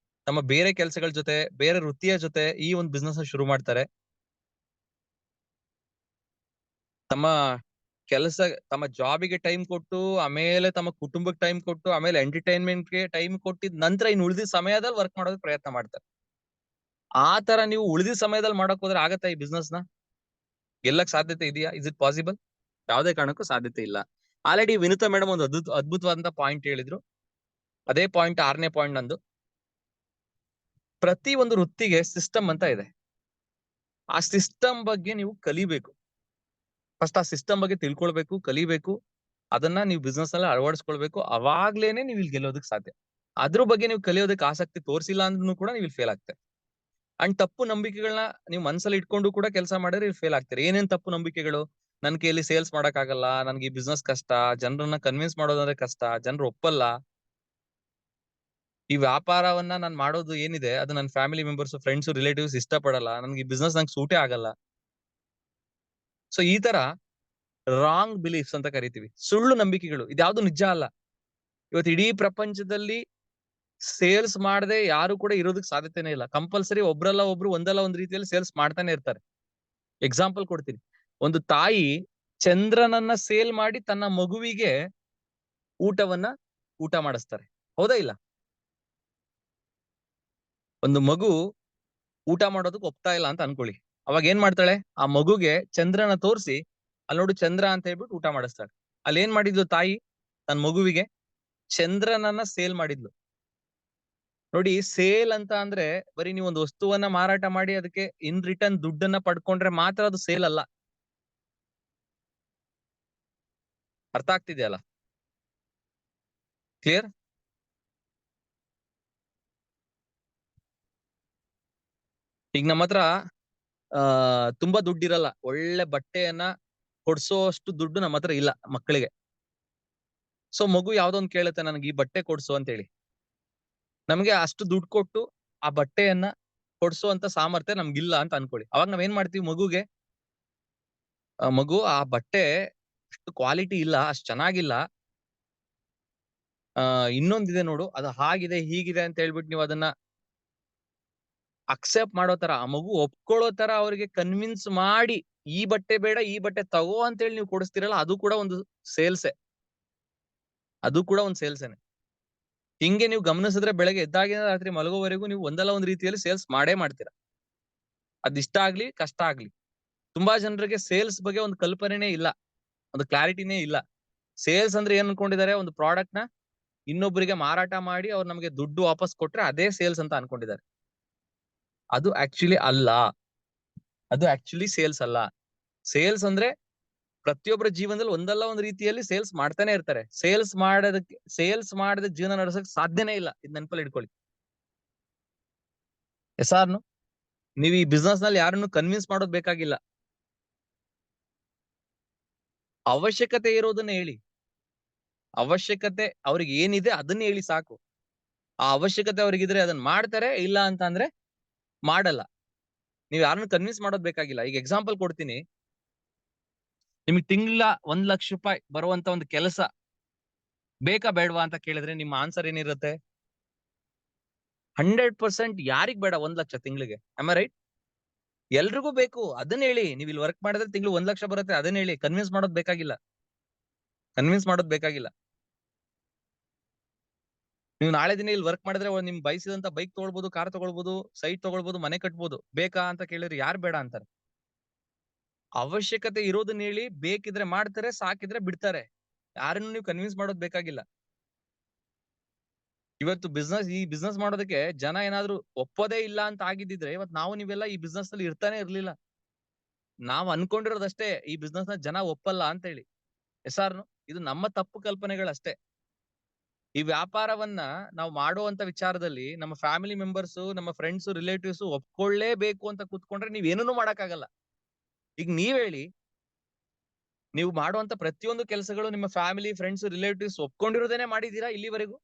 ತಮ್ಮ ಬೇರೆ ಕೆಲಸಗಳ ಜೊತೆ, ಬೇರೆ ವೃತ್ತಿಯ ಜೊತೆ ಈ ಒಂದು ಬಿಸ್ನೆಸ್ ಶುರು ಮಾಡ್ತಾರೆ. ತಮ್ಮ ತಮ್ಮ ಜಾಬಿಗೆ ಟೈಮ್ ಕೊಟ್ಟು, ಆಮೇಲೆ ತಮ್ಮ ಕುಟುಂಬಕ್ಕೆ ಟೈಮ್ ಕೊಟ್ಟು, ಆಮೇಲೆ ಎಂಟರ್ಟೈನ್ಮೆಂಟ್ಗೆ ಟೈಮ್ ಕೊಟ್ಟಿದ್ ನಂತರ ಇನ್ನು ಉಳಿದ ಸಮಯದಲ್ಲಿ ವರ್ಕ್ ಮಾಡೋದಕ್ಕೆ ಪ್ರಯತ್ನ ಮಾಡ್ತಾರೆ. ಆ ತರ ನೀವು ಉಳಿದ ಸಮಯದಲ್ಲಿ ಮಾಡಕ್ ಹೋದ್ರೆ ಆಗತ್ತಾ ಈ ಬಿಸ್ನೆಸ್ ನ? ಗೆಲ್ಲಕ್ ಸಾಧ್ಯತೆ ಇದೆಯಾ? Is it possible? ಯಾವುದೇ ಕಾರಣಕ್ಕೂ ಸಾಧ್ಯತೆ ಇಲ್ಲ. ಆಲ್ರೆಡಿ ವಿನುತಾ ಮೇಡಮ್ ಒಂದು ಅದ್ಭುತವಾದಂತ ಪಾಯಿಂಟ್ ಹೇಳಿದ್ರು. ಅದೇ ಪಾಯಿಂಟ್ 6ನೇ ಪಾಯಿಂಟ್ ನಂದು. ಪ್ರತಿ ಒಂದು ವೃತ್ತಿಗೆ ಸಿಸ್ಟಮ್ ಅಂತ ಇದೆ. ಆ ಸಿಸ್ಟಮ್ ಬಗ್ಗೆ ನೀವು ಕಲಿಬೇಕು. ಫಸ್ಟ್ ಆ ಸಿಸ್ಟಮ್ ಬಗ್ಗೆ ತಿಳ್ಕೊಳ್ಬೇಕು, ಕಲಿಬೇಕು. ಅದನ್ನ ನೀವು ಬಿಸ್ನೆಸ್ ನಲ್ಲಿ ಅಳವಡಿಸ್ಕೊಳ್ಬೇಕು. ಅವಾಗ್ಲೇನೆ ನೀವು ಇಲ್ಲಿ ಗೆಲ್ಲೋದಕ್ಕೆ ಸಾಧ್ಯ. ಅದ್ರ ಬಗ್ಗೆ ನೀವು ಕಲಿಯೋದಕ್ಕೆ ಆಸಕ್ತಿ ತೋರಿಸಿಲ್ಲ ಅಂದ್ರೂ ಕೂಡ ನೀವು ಇಲ್ಲಿ ಫೇಲ್ ಆಗ್ತಾರೆ. ಅಂಡ್ ತಪ್ಪು ನಂಬಿಕೆಗಳನ್ನ ನೀವು ಮನಸ್ಸಲ್ಲಿ ಇಟ್ಕೊಂಡು ಕೂಡ ಕೆಲಸ ಮಾಡಿದ್ರೆ ಇಲ್ಲಿ ಫೇಲ್ ಆಗ್ತಾರೆ. ಏನೇನ್ ತಪ್ಪು ನಂಬಿಕೆಗಳು? ನನ್ ಕೈಯಲ್ಲಿ ಸೇಲ್ಸ್ ಮಾಡಕ್ ಆಗಲ್ಲ, ನನ್ಗೆ ಈ ಬಿಸ್ನೆಸ್ ಕಷ್ಟ, ಜನರನ್ನ ಕನ್ವಿನ್ಸ್ ಮಾಡೋದಂದ್ರೆ ಕಷ್ಟ, ಜನರು ಒಪ್ಪಲ್ಲ, ಈ ವ್ಯಾಪಾರವನ್ನ ನಾನ್ ಮಾಡೋದು ಏನಿದೆ ಅದು ನನ್ನ ಫ್ಯಾಮಿಲಿ ಮೆಂಬರ್ಸ್, ಫ್ರೆಂಡ್ಸ್, ರಿಲೇಟಿವ್ಸ್ ಇಷ್ಟಪಡಲ್ಲ, ನನ್ಗೆ ಈ ಬಿಸ್ನೆಸ್ ನಂಗೆ ಸೂಟೇ ಆಗಲ್ಲ. ಸೊ ಈ ತರ ರಾಂಗ್ ಬಿಲೀಫ್ಸ್ ಅಂತ ಕರಿತೀವಿ, ಸುಳ್ಳು ನಂಬಿಕೆಗಳು. ಇದ್ಯಾವ್ದು ನಿಜ ಅಲ್ಲ. ಇವತ್ತು ಇಡೀ ಪ್ರಪಂಚದಲ್ಲಿ ಸೇಲ್ಸ್ ಮಾಡದೆ ಯಾರು ಕೂಡ ಇರೋದಕ್ಕೆ ಸಾಧ್ಯತೆನೇ ಇಲ್ಲ. ಕಂಪಲ್ಸರಿ ಒಬ್ರಲ್ಲ ಒಬ್ರು ಒಂದಲ್ಲ ಒಂದ್ ರೀತಿಯಲ್ಲಿ ಸೇಲ್ಸ್ ಮಾಡ್ತಾನೆ ಇರ್ತಾರೆ. ಎಕ್ಸಾಂಪಲ್ ಕೊಡ್ತೀನಿ. ಒಂದು ತಾಯಿ ಚಂದ್ರನನ್ನ ಸೇಲ್ ಮಾಡಿ ತನ್ನ ಮಗುವಿಗೆ ಊಟ ಮಾಡಿಸ್ತಾರೆ, ಹೌದಾ ಇಲ್ಲ? ಒಂದು ಮಗು ಊಟ ಮಾಡೋದಕ್ಕೆ ಒಪ್ತಾ ಇಲ್ಲ ಅಂತ ಅನ್ಕೊಳ್ಳಿ. ಅವಾಗ ಏನ್ ಮಾಡ್ತಾಳೆ? ಆ ಮಗುಗೆ ಚಂದ್ರನ ತೋರಿಸಿ, ಅಲ್ಲಿ ನೋಡು ಚಂದ್ರ ಅಂತ ಹೇಳ್ಬಿಟ್ಟು ಊಟ ಮಾಡಿಸ್ತಾಳೆ. ಅಲ್ಲಿ ಏನ್ ಮಾಡಿದ್ಲು ತಾಯಿ? ತನ್ನ ಮಗುವಿಗೆ ಚಂದ್ರನನ್ನ ಸೇಲ್ ಮಾಡಿದ್ಲು. ನೋಡಿ, ಸೇಲ್ ಅಂತ ಅಂದ್ರೆ ಬರೀ ನೀವು ಒಂದು ವಸ್ತುವನ್ನ ಮಾರಾಟ ಮಾಡಿ ಅದಕ್ಕೆ ಇನ್ ರಿಟರ್ನ್ ದುಡ್ಡನ್ನ ಪಡ್ಕೊಂಡ್ರೆ ಮಾತ್ರ ಅದು ಸೇಲ್ ಅಲ್ಲ. ಅರ್ಥ ಆಗ್ತಿದೆಯಲ್ಲ? ಕ್ಲಿಯರ್? ಈಗ ನಮ್ಮ ಹತ್ರ ತುಂಬಾ ದುಡ್ಡಿರಲ್ಲ, ಒಳ್ಳೆ ಬಟ್ಟೆಯನ್ನ ಕೊಡ್ಸೋಷ್ಟು ದುಡ್ಡು ನಮ್ಮ ಹತ್ರ ಇಲ್ಲ ಮಕ್ಕಳಿಗೆ. ಸೊ ಮಗು ಯಾವ್ದೊಂದು ಕೇಳುತ್ತೆ, ನನಗೆ ಈ ಬಟ್ಟೆ ಕೊಡ್ಸು ಅಂತ ಹೇಳಿ. ನಮ್ಗೆ ಅಷ್ಟು ದುಡ್ಡು ಕೊಟ್ಟು ಆ ಬಟ್ಟೆಯನ್ನ ಕೊಡ್ಸುವಂತ ಸಾಮರ್ಥ್ಯ ನಮ್ಗಿಲ್ಲ ಅಂತ ಅನ್ಕೊಳ್ಳಿ. ಅವಾಗ ನಾವೇನ್ ಮಾಡ್ತೀವಿ? ಮಗುಗೆ ಮಗು ಆ ಬಟ್ಟೆ ಅಷ್ಟು ಕ್ವಾಲಿಟಿ ಇಲ್ಲ, ಅಷ್ಟು ಚೆನ್ನಾಗಿಲ್ಲ, ಇನ್ನೊಂದಿದೆ ನೋಡು, ಅದು ಹಾಗಿದೆ ಹೀಗಿದೆ ಅಂತ ಹೇಳ್ಬಿಟ್ಟು ನೀವು ಅದನ್ನ ಅಕ್ಸೆಪ್ಟ್ ಮಾಡೋ ತರ, ಆ ಮಗು ಒಪ್ಕೊಳ್ಳೋ ತರ ಅವ್ರಿಗೆ ಕನ್ವಿನ್ಸ್ ಮಾಡಿ, ಈ ಬಟ್ಟೆ ಬೇಡ ಈ ಬಟ್ಟೆ ತಗೋ ಅಂತ ಹೇಳಿ ನೀವು ಕೊಡಿಸ್ತಿರಲ್ಲ, ಅದು ಕೂಡ ಒಂದು ಸೇಲ್ಸೆ. ಅದು ಕೂಡ ಒಂದು ಸೇಲ್ಸೇನೆ. ಹಿಂಗೆ ನೀವು ಗಮನಿಸಿದ್ರೆ ಬೆಳಗ್ಗೆ ಎದ್ದಾಗಿನ ರಾತ್ರಿ ಮಲಗೋವರೆಗೂ ನೀವು ಒಂದಲ್ಲ ಒಂದ್ ರೀತಿಯಲ್ಲಿ ಸೇಲ್ಸ್ ಮಾಡೇ ಮಾಡ್ತೀರಾ. ಅದ್ ಇಷ್ಟ ಆಗ್ಲಿ ಕಷ್ಟ ಆಗ್ಲಿ. ತುಂಬಾ ಜನರಿಗೆ ಸೇಲ್ಸ್ ಬಗ್ಗೆ ಒಂದು ಕಲ್ಪನೆನೇ ಇಲ್ಲ, ಒಂದು ಕ್ಲಾರಿಟಿನೇ ಇಲ್ಲ. ಸೇಲ್ಸ್ ಅಂದ್ರೆ ಏನ್ ಅನ್ಕೊಂಡಿದ್ದಾರೆ, ಒಂದು ಪ್ರಾಡಕ್ಟ್ ನ ಇನ್ನೊಬ್ಬರಿಗೆ ಮಾರಾಟ ಮಾಡಿ ಅವ್ರು ನಮಗೆ ದುಡ್ಡು ವಾಪಸ್ ಕೊಟ್ರೆ ಅದೇ ಸೇಲ್ಸ್ ಅಂತ ಅನ್ಕೊಂಡಿದ್ದಾರೆ. ಅದು ಆಕ್ಚುಲಿ ಅಲ್ಲ, ಅದು ಆಕ್ಚುಲಿ ಸೇಲ್ಸ್ ಅಲ್ಲ. ಸೇಲ್ಸ್ ಅಂದ್ರೆ ಪ್ರತಿಯೊಬ್ಬರ ಜೀವನದಲ್ಲಿ ಒಂದಲ್ಲ ಒಂದು ರೀತಿಯಲ್ಲಿ ಸೇಲ್ಸ್ ಮಾಡ್ತಾನೆ ಇರ್ತಾರೆ. ಸೇಲ್ಸ್ ಮಾಡದ ಜೀವನ ನಡೆಸಕ್ ಸಾಧ್ಯನೇ ಇಲ್ಲ. ಇದ್ ನೆನಪಲ್ಲಿ ಇಟ್ಕೊಳ್ಳಿ. ಎಸಾರ್ನು ನೀವು ಈ ಬಿಸ್ನೆಸ್ ನಲ್ಲಿ ಯಾರನ್ನು ಕನ್ವಿನ್ಸ್ ಮಾಡೋದ್ ಬೇಕಾಗಿಲ್ಲ. ಅವಶ್ಯಕತೆ ಇರೋದನ್ನ ಹೇಳಿ. ಅವಶ್ಯಕತೆ ಅವ್ರಿಗೆ ಏನಿದೆ ಅದನ್ನ ಹೇಳಿ ಸಾಕು. ಆ ಅವಶ್ಯಕತೆ ಅವ್ರಿಗಿದ್ರೆ ಅದನ್ನ ಮಾಡ್ತಾರೆ, ಇಲ್ಲ ಅಂತ ಅಂದ್ರೆ ಮಾಡಲ್ಲ. ನೀವ್ ಯಾರನ್ನು ಕನ್ವಿನ್ಸ್ ಮಾಡೋದ್ ಬೇಕಾಗಿಲ್ಲ. ಈಗ ಎಕ್ಸಾಂಪಲ್ ಕೊಡ್ತೀನಿ. ನಿಮ್ಗೆ ತಿಂಗಳ 1 ಲಕ್ಷ ರೂಪಾಯಿ ಬರುವಂತ ಒಂದು ಕೆಲಸ ಬೇಕಾ ಬೇಡವಾ ಅಂತ ಕೇಳಿದ್ರೆ ನಿಮ್ಮ ಆನ್ಸರ್ ಏನಿರುತ್ತೆ? 100% ಯಾರಿಗ್ ಬೇಡ 1 ಲಕ್ಷ ತಿಂಗಳಿಗೆ? Am I right? ಎಲ್ರಿಗೂ ಬೇಕು. ಅದನ್ನ ಹೇಳಿ. ನೀವು ಇಲ್ಲಿ ವರ್ಕ್ ಮಾಡಿದ್ರೆ ತಿಂಗಳು 1 ಲಕ್ಷ ಬರುತ್ತೆ, ಅದನ್ನ ಹೇಳಿ. ಕನ್ವಿನ್ಸ್ ಮಾಡೋದ್ ಬೇಕಾಗಿಲ್ಲ. ನೀವು ನಾಳೆ ದಿನ ಇಲ್ಲಿ ವರ್ಕ್ ಮಾಡಿದ್ರೆ ನಿಮ್ ಬಯಸಿದಂತ ಬೈಕ್ ತಗೊಳ್ಬಹುದು, ಕಾರ್ ತಗೊಳ್ಬಹುದು, ಸೈಟ್ ತಗೊಳ್ಬಹುದು, ಮನೆ ಕಟ್ಬೋದು. ಬೇಕಾ ಅಂತ ಕೇಳಿದ್ರೆ ಯಾರು ಬೇಡ ಅಂತಾರೆ? ಅವಶ್ಯಕತೆ ಇರೋದನ್ನ ಹೇಳಿ. ಬೇಕಿದ್ರೆ ಮಾಡ್ತಾರೆ, ಸಾಕಿದ್ರೆ ಬಿಡ್ತಾರೆ. ಯಾರನ್ನು ನೀವು ಕನ್ವಿನ್ಸ್ ಮಾಡೋದ್ ಬೇಕಾಗಿಲ್ಲ. ಇವತ್ತು ಈ ಬಿಸ್ನೆಸ್ ಮಾಡೋದಕ್ಕೆ ಜನ ಏನಾದ್ರು ಒಪ್ಪೋದೇ ಇಲ್ಲ ಅಂತ ಆಗಿದ್ದಿದ್ರೆ ಇವತ್ತು ನಾವು ನೀವೆಲ್ಲ ಈ ಬಿಸ್ನೆಸ್ ಅಲ್ಲಿ ಇರ್ತಾನೆ ಇರ್ಲಿಲ್ಲ. ನಾವ್ ಅನ್ಕೊಂಡಿರೋದಷ್ಟೇ ಈ ಬಿಸ್ನೆಸ್ ನ ಜನ ಒಪ್ಪಲ್ಲ ಅಂತ ಹೇಳಿ. ಎಸಾರ್ನು ಇದು ನಮ್ಮ ತಪ್ಪು ಕಲ್ಪನೆಗಳಷ್ಟೇ. ಈ ವ್ಯಾಪಾರವನ್ನ ನಾವು ಮಾಡುವಂತ ವಿಚಾರದಲ್ಲಿ ನಮ್ಮ ಫ್ಯಾಮಿಲಿ ಮೆಂಬರ್ಸ್, ನಮ್ಮ ಫ್ರೆಂಡ್ಸ್, ರಿಲೇಟಿವ್ಸ್ ಒಪ್ಕೊಳ್ಳೇಬೇಕು ಅಂತ ಕೂತ್ಕೊಂಡ್ರೆ ನೀವ್ ಏನನ್ನೂ ಮಾಡಕ್ಕಾಗಲ್ಲ. ಈಗ ನೀವ್ ಹೇಳಿ, ನೀವು ಮಾಡುವಂತ ಪ್ರತಿಯೊಂದು ಕೆಲಸಗಳು ನಿಮ್ಮ ಫ್ಯಾಮಿಲಿ, ಫ್ರೆಂಡ್ಸ್, ರಿಲೇಟಿವ್ಸ್ ಒಪ್ಕೊಂಡಿರೋದೇನೆ ಮಾಡಿದೀರಾ ಇಲ್ಲಿವರೆಗೂ?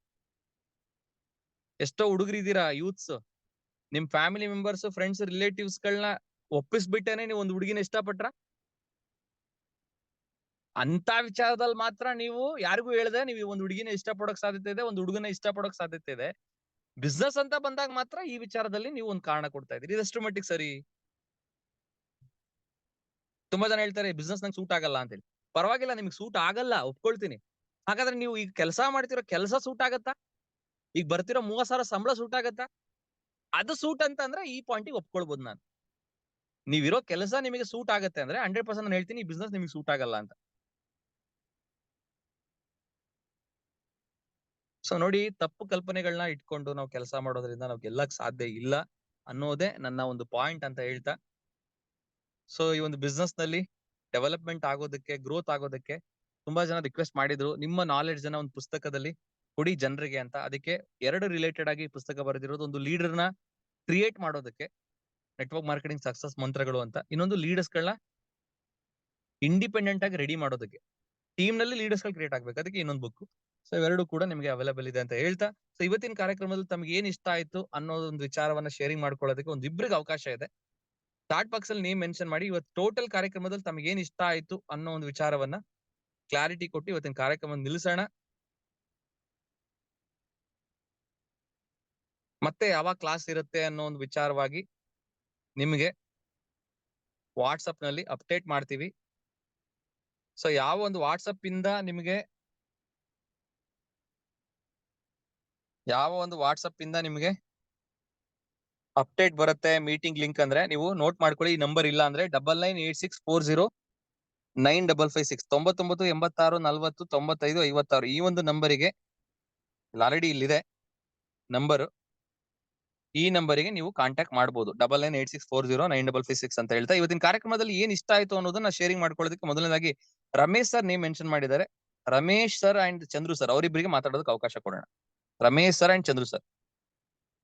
ಎಷ್ಟೋ ಹುಡುಗರಿದ್ದೀರಾ, ಯೂತ್ಸ್, ನಿಮ್ ಫ್ಯಾಮಿಲಿ ಮೆಂಬರ್ಸ್, ಫ್ರೆಂಡ್ಸ್, ರಿಲೇಟಿವ್ಸ್ ಗಳನ್ನ ಒಪ್ಪಿಸ್ಬಿಟ್ಟೇನೆ ನೀವು ಒಂದು ಹುಡುಗಿನ ಇಷ್ಟಪಟ್ರ? ಅಂತ ವಿಚಾರದಲ್ಲಿ ಮಾತ್ರ ನೀವು ಯಾರಿಗೂ ಹೇಳ್ದೆ ನೀವು ಒಂದು ಹುಡುಗಿನ ಇಷ್ಟಪಡೋಕ್ ಸಾಧ್ಯತೆ ಇದೆ, ಒಂದು ಹುಡುಗನ ಇಷ್ಟಪಡೋಕ್ ಸಾಧ್ಯತೆ ಇದೆ. ಬಿಸ್ನೆಸ್ ಅಂತ ಬಂದಾಗ ಮಾತ್ರ ಈ ವಿಚಾರದಲ್ಲಿ ನೀವು ಒಂದು ಕಾರಣ ಕೊಡ್ತಾ ಇದ್ದೀರಿ. ಇದೆಷ್ಟು ಮಟ್ಟಿಗೆ ಸರಿ? ತುಂಬಾ ಜನ ಹೇಳ್ತಾರೆ ಬಿಸ್ನೆಸ್ ನಂಗೆ ಸೂಟ್ ಆಗಲ್ಲ ಅಂತ ಹೇಳಿ. ಪರವಾಗಿಲ್ಲ, ನಿಮ್ಗೆ ಸೂಟ್ ಆಗಲ್ಲ, ಒಪ್ಕೊಳ್ತೀನಿ. ಹಾಗಾದ್ರೆ ನೀವು ಈಗ ಕೆಲಸ ಮಾಡ್ತಿರೋ ಕೆಲಸ ಸೂಟ್ ಆಗತ್ತಾ? ಈಗ ಬರ್ತಿರೋ 30,000 ಸಂಬಳ ಸೂಟ್ ಆಗತ್ತಾ? ಅದು ಸೂಟ್ ಅಂತ ಅಂದ್ರೆ ಈ ಪಾಯಿಂಟಿಗೆ ಒಪ್ಕೊಳ್ಬಹುದು ನಾನು. ನೀವಿರೋ ಕೆಲಸ ನಿಮಗೆ ಸೂಟ್ ಆಗತ್ತೆ ಅಂದ್ರೆ 100% ನಾನು ಹೇಳ್ತೀನಿ ಈ ಬಿಸ್ನೆಸ್ ನಿಮಗೆ ಸೂಟ್ ಆಗಲ್ಲ ಅಂತ. ಸೊ ನೋಡಿ, ತಪ್ಪು ಕಲ್ಪನೆಗಳನ್ನ ಇಟ್ಕೊಂಡು ನಾವು ಕೆಲಸ ಮಾಡೋದ್ರಿಂದ ನಾವು ಗೆಲ್ಲಕ್ ಸಾಧ್ಯ ಇಲ್ಲ ಅನ್ನೋದೇ ನನ್ನ ಒಂದು ಪಾಯಿಂಟ್ ಅಂತ ಹೇಳ್ತಾ, ಸೊ ಈ ಒಂದು ಬಿಸ್ನೆಸ್ ನಲ್ಲಿ ಡೆವಲಪ್ಮೆಂಟ್ ಆಗೋದಕ್ಕೆ, ಗ್ರೋತ್ ಆಗೋದಕ್ಕೆ ತುಂಬಾ ಜನ ರಿಕ್ವೆಸ್ಟ್ ಮಾಡಿದ್ರು, ನಿಮ್ಮ ನಾಲೆಡ್ಜ್ ಅನ್ನ ಒಂದು ಪುಸ್ತಕದಲ್ಲಿ ಕೊಡಿ ಜನರಿಗೆ ಅಂತ. ಅದಕ್ಕೆ 2 ರಿಲೇಟೆಡ್ ಆಗಿ ಪುಸ್ತಕ ಬರೆದಿರೋದು. ಒಂದು ಲೀಡರ್ ನ ಕ್ರಿಯೇಟ್ ಮಾಡೋದಕ್ಕೆ, ನೆಟ್ವರ್ಕ್ ಮಾರ್ಕೆಟಿಂಗ್ ಸಕ್ಸಸ್ ಮಂತ್ರಗಳು ಅಂತ. ಇನ್ನೊಂದು ಲೀಡರ್ಸ್ ಗಳನ್ನ ಇಂಡಿಪೆಂಡೆಂಟ್ ಆಗಿ ರೆಡಿ ಮಾಡೋದಕ್ಕೆ, ಟೀಮ್ ನಲ್ಲಿ ಲೀಡರ್ಸ್ ಗಳು ಕ್ರಿಯೇಟ್ ಆಗ್ಬೇಕು, ಅದಕ್ಕೆ ಇನ್ನೊಂದು ಬುಕ್. ಸೊ ಇವೆರಡು ಕೂಡ ನಿಮಗೆ ಅವೈಲೇಬಲ್ ಇದೆ ಅಂತ ಹೇಳ್ತಾ, ಸೊ ಇವತ್ತಿನ ಕಾರ್ಯಕ್ರಮದಲ್ಲಿ ತಮ್ಗೆ ಏನ್ ಇಷ್ಟ ಆಯ್ತು ಅನ್ನೋದೊಂದು ವಿಚಾರವನ್ನ ಶೇರಿಂಗ್ ಮಾಡ್ಕೊಳ್ಳೋದಕ್ಕೆ ಒಂದು ಇಬ್ಬರಿಗೆ ಅವಕಾಶ ಇದೆ. ಚಾಟ್ ಬಾಕ್ಸ್ ಅಲ್ಲಿ ನೇಮ್ ಮೆನ್ಷನ್ ಮಾಡಿ. ಇವತ್ತು ಟೋಟಲ್ ಕಾರ್ಯಕ್ರಮದಲ್ಲಿ ತಮ್ಗೆ ಏನ್ ಇಷ್ಟ ಆಯ್ತು ಅನ್ನೋ ಒಂದು ವಿಚಾರವನ್ನ ಕ್ಲಾರಿಟಿ ಕೊಟ್ಟು ಇವತ್ತಿನ ಕಾರ್ಯಕ್ರಮ ನಿಲ್ಲಿಸೋಣ. ಮತ್ತೆ ಯಾವಾಗ ಕ್ಲಾಸ್ ಇರುತ್ತೆ ಅನ್ನೋ ಒಂದು ವಿಚಾರವಾಗಿ ನಿಮಗೆ ವಾಟ್ಸಪ್ ನಲ್ಲಿ ಅಪ್ಡೇಟ್ ಮಾಡ್ತೀವಿ. ಸೊ ಯಾವ ಒಂದು ವಾಟ್ಸಪ್ ಇಂದ ನಿಮಗೆ ಅಪ್ಡೇಟ್ ಬರುತ್ತೆ ಮೀಟಿಂಗ್ ಲಿಂಕ್ ಅಂದ್ರೆ ನೀವು ನೋಟ್ ಮಾಡ್ಕೊಳ್ಳಿ. ಈ ನಂಬರ್ ಇಲ್ಲ ಅಂದ್ರೆ 9986409556 99 86 40 95 56 ಈ ಒಂದು ನಂಬರಿಗೆ ಆಲ್ರೆಡಿ ಇಲ್ಲಿದೆ ನಂಬರ್. ಈ ನಂಬರಿಗೆ ನೀವು ಕಾಂಟ್ಯಾಕ್ಟ್ ಮಾಡಬಹುದು. 9986409556 ಅಂತ ಹೇಳ್ತಾ, ಇವತ್ತಿನ ಕಾರ್ಯಕ್ರಮದಲ್ಲಿ ಏನ್ ಇಷ್ಟ ಆಯ್ತು ಅನ್ನೋದನ್ನ ಶೇರಿಂಗ್ ಮಾಡ್ಕೊಳ್ಳೋದಕ್ಕೆ ಮೊದಲನೇದಾಗಿ ರಮೇಶ್ ಸರ್ ನೇಮ್ ಮೆನ್ಷನ್ ಮಾಡಿದ್ದಾರೆ. Ramesh sir and Chandru sir ಅವರಿಬ್ಬರಿಗೆ ಮಾತಾಡೋದಕ್ಕೆ ಅವಕಾಶ ಕೊಡೋಣ. Ramesh sir and Chandru sir.